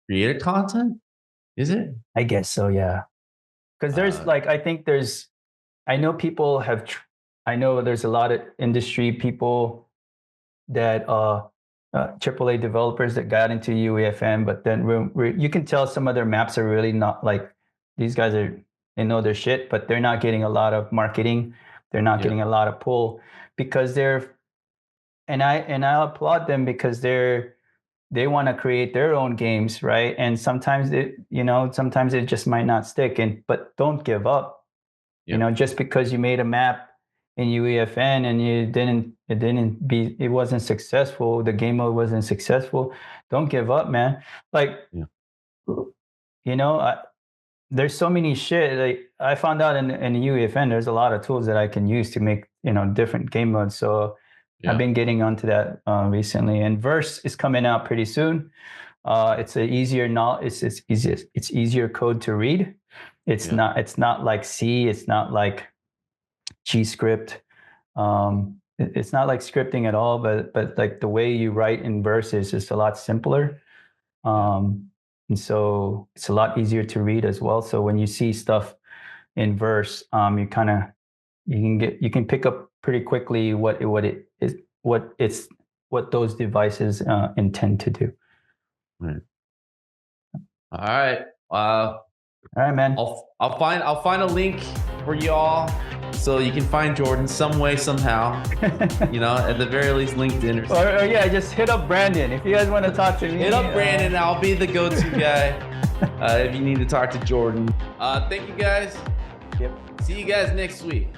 Creative content? Is it? I guess so, yeah. Cuz there's Uh like I know people have I know there's a lot of industry people that AAA developers that got into UEFN, but then you can tell some of their maps are really not like these guys they know their shit, but they're not getting a lot of marketing. They're not yeah. getting a lot of pull because I applaud them because they want to create their own games, right? And sometimes sometimes it just might not stick. But don't give up. Yeah. Just because you made a map in UEFN and it wasn't successful, the game mode wasn't successful, don't give up, man. Like, Yeah. there's so many shit. Like I found out in UEFN, there's a lot of tools that I can use to make, different game modes. So I've Yeah. been getting onto that recently. And Verse is coming out pretty soon. It's a easier not it's easier code to read. It's not like C, it's not like G script. It's not like scripting at all, but like the way you write in Verse is just a lot simpler. And so it's a lot easier to read as well. So when you see stuff in Verse, you can pick up pretty quickly what it is, what it's what those devices intend to do. All right. All right, man. I'll find a link for y'all so you can find Jordan some way, somehow. At the very least, LinkedIn or yeah, just hit up Brandon if you guys want to talk to me. Hit up Brandon. I'll be the go-to guy if you need to talk to Jordan. Thank you guys. Yep. See you guys next week.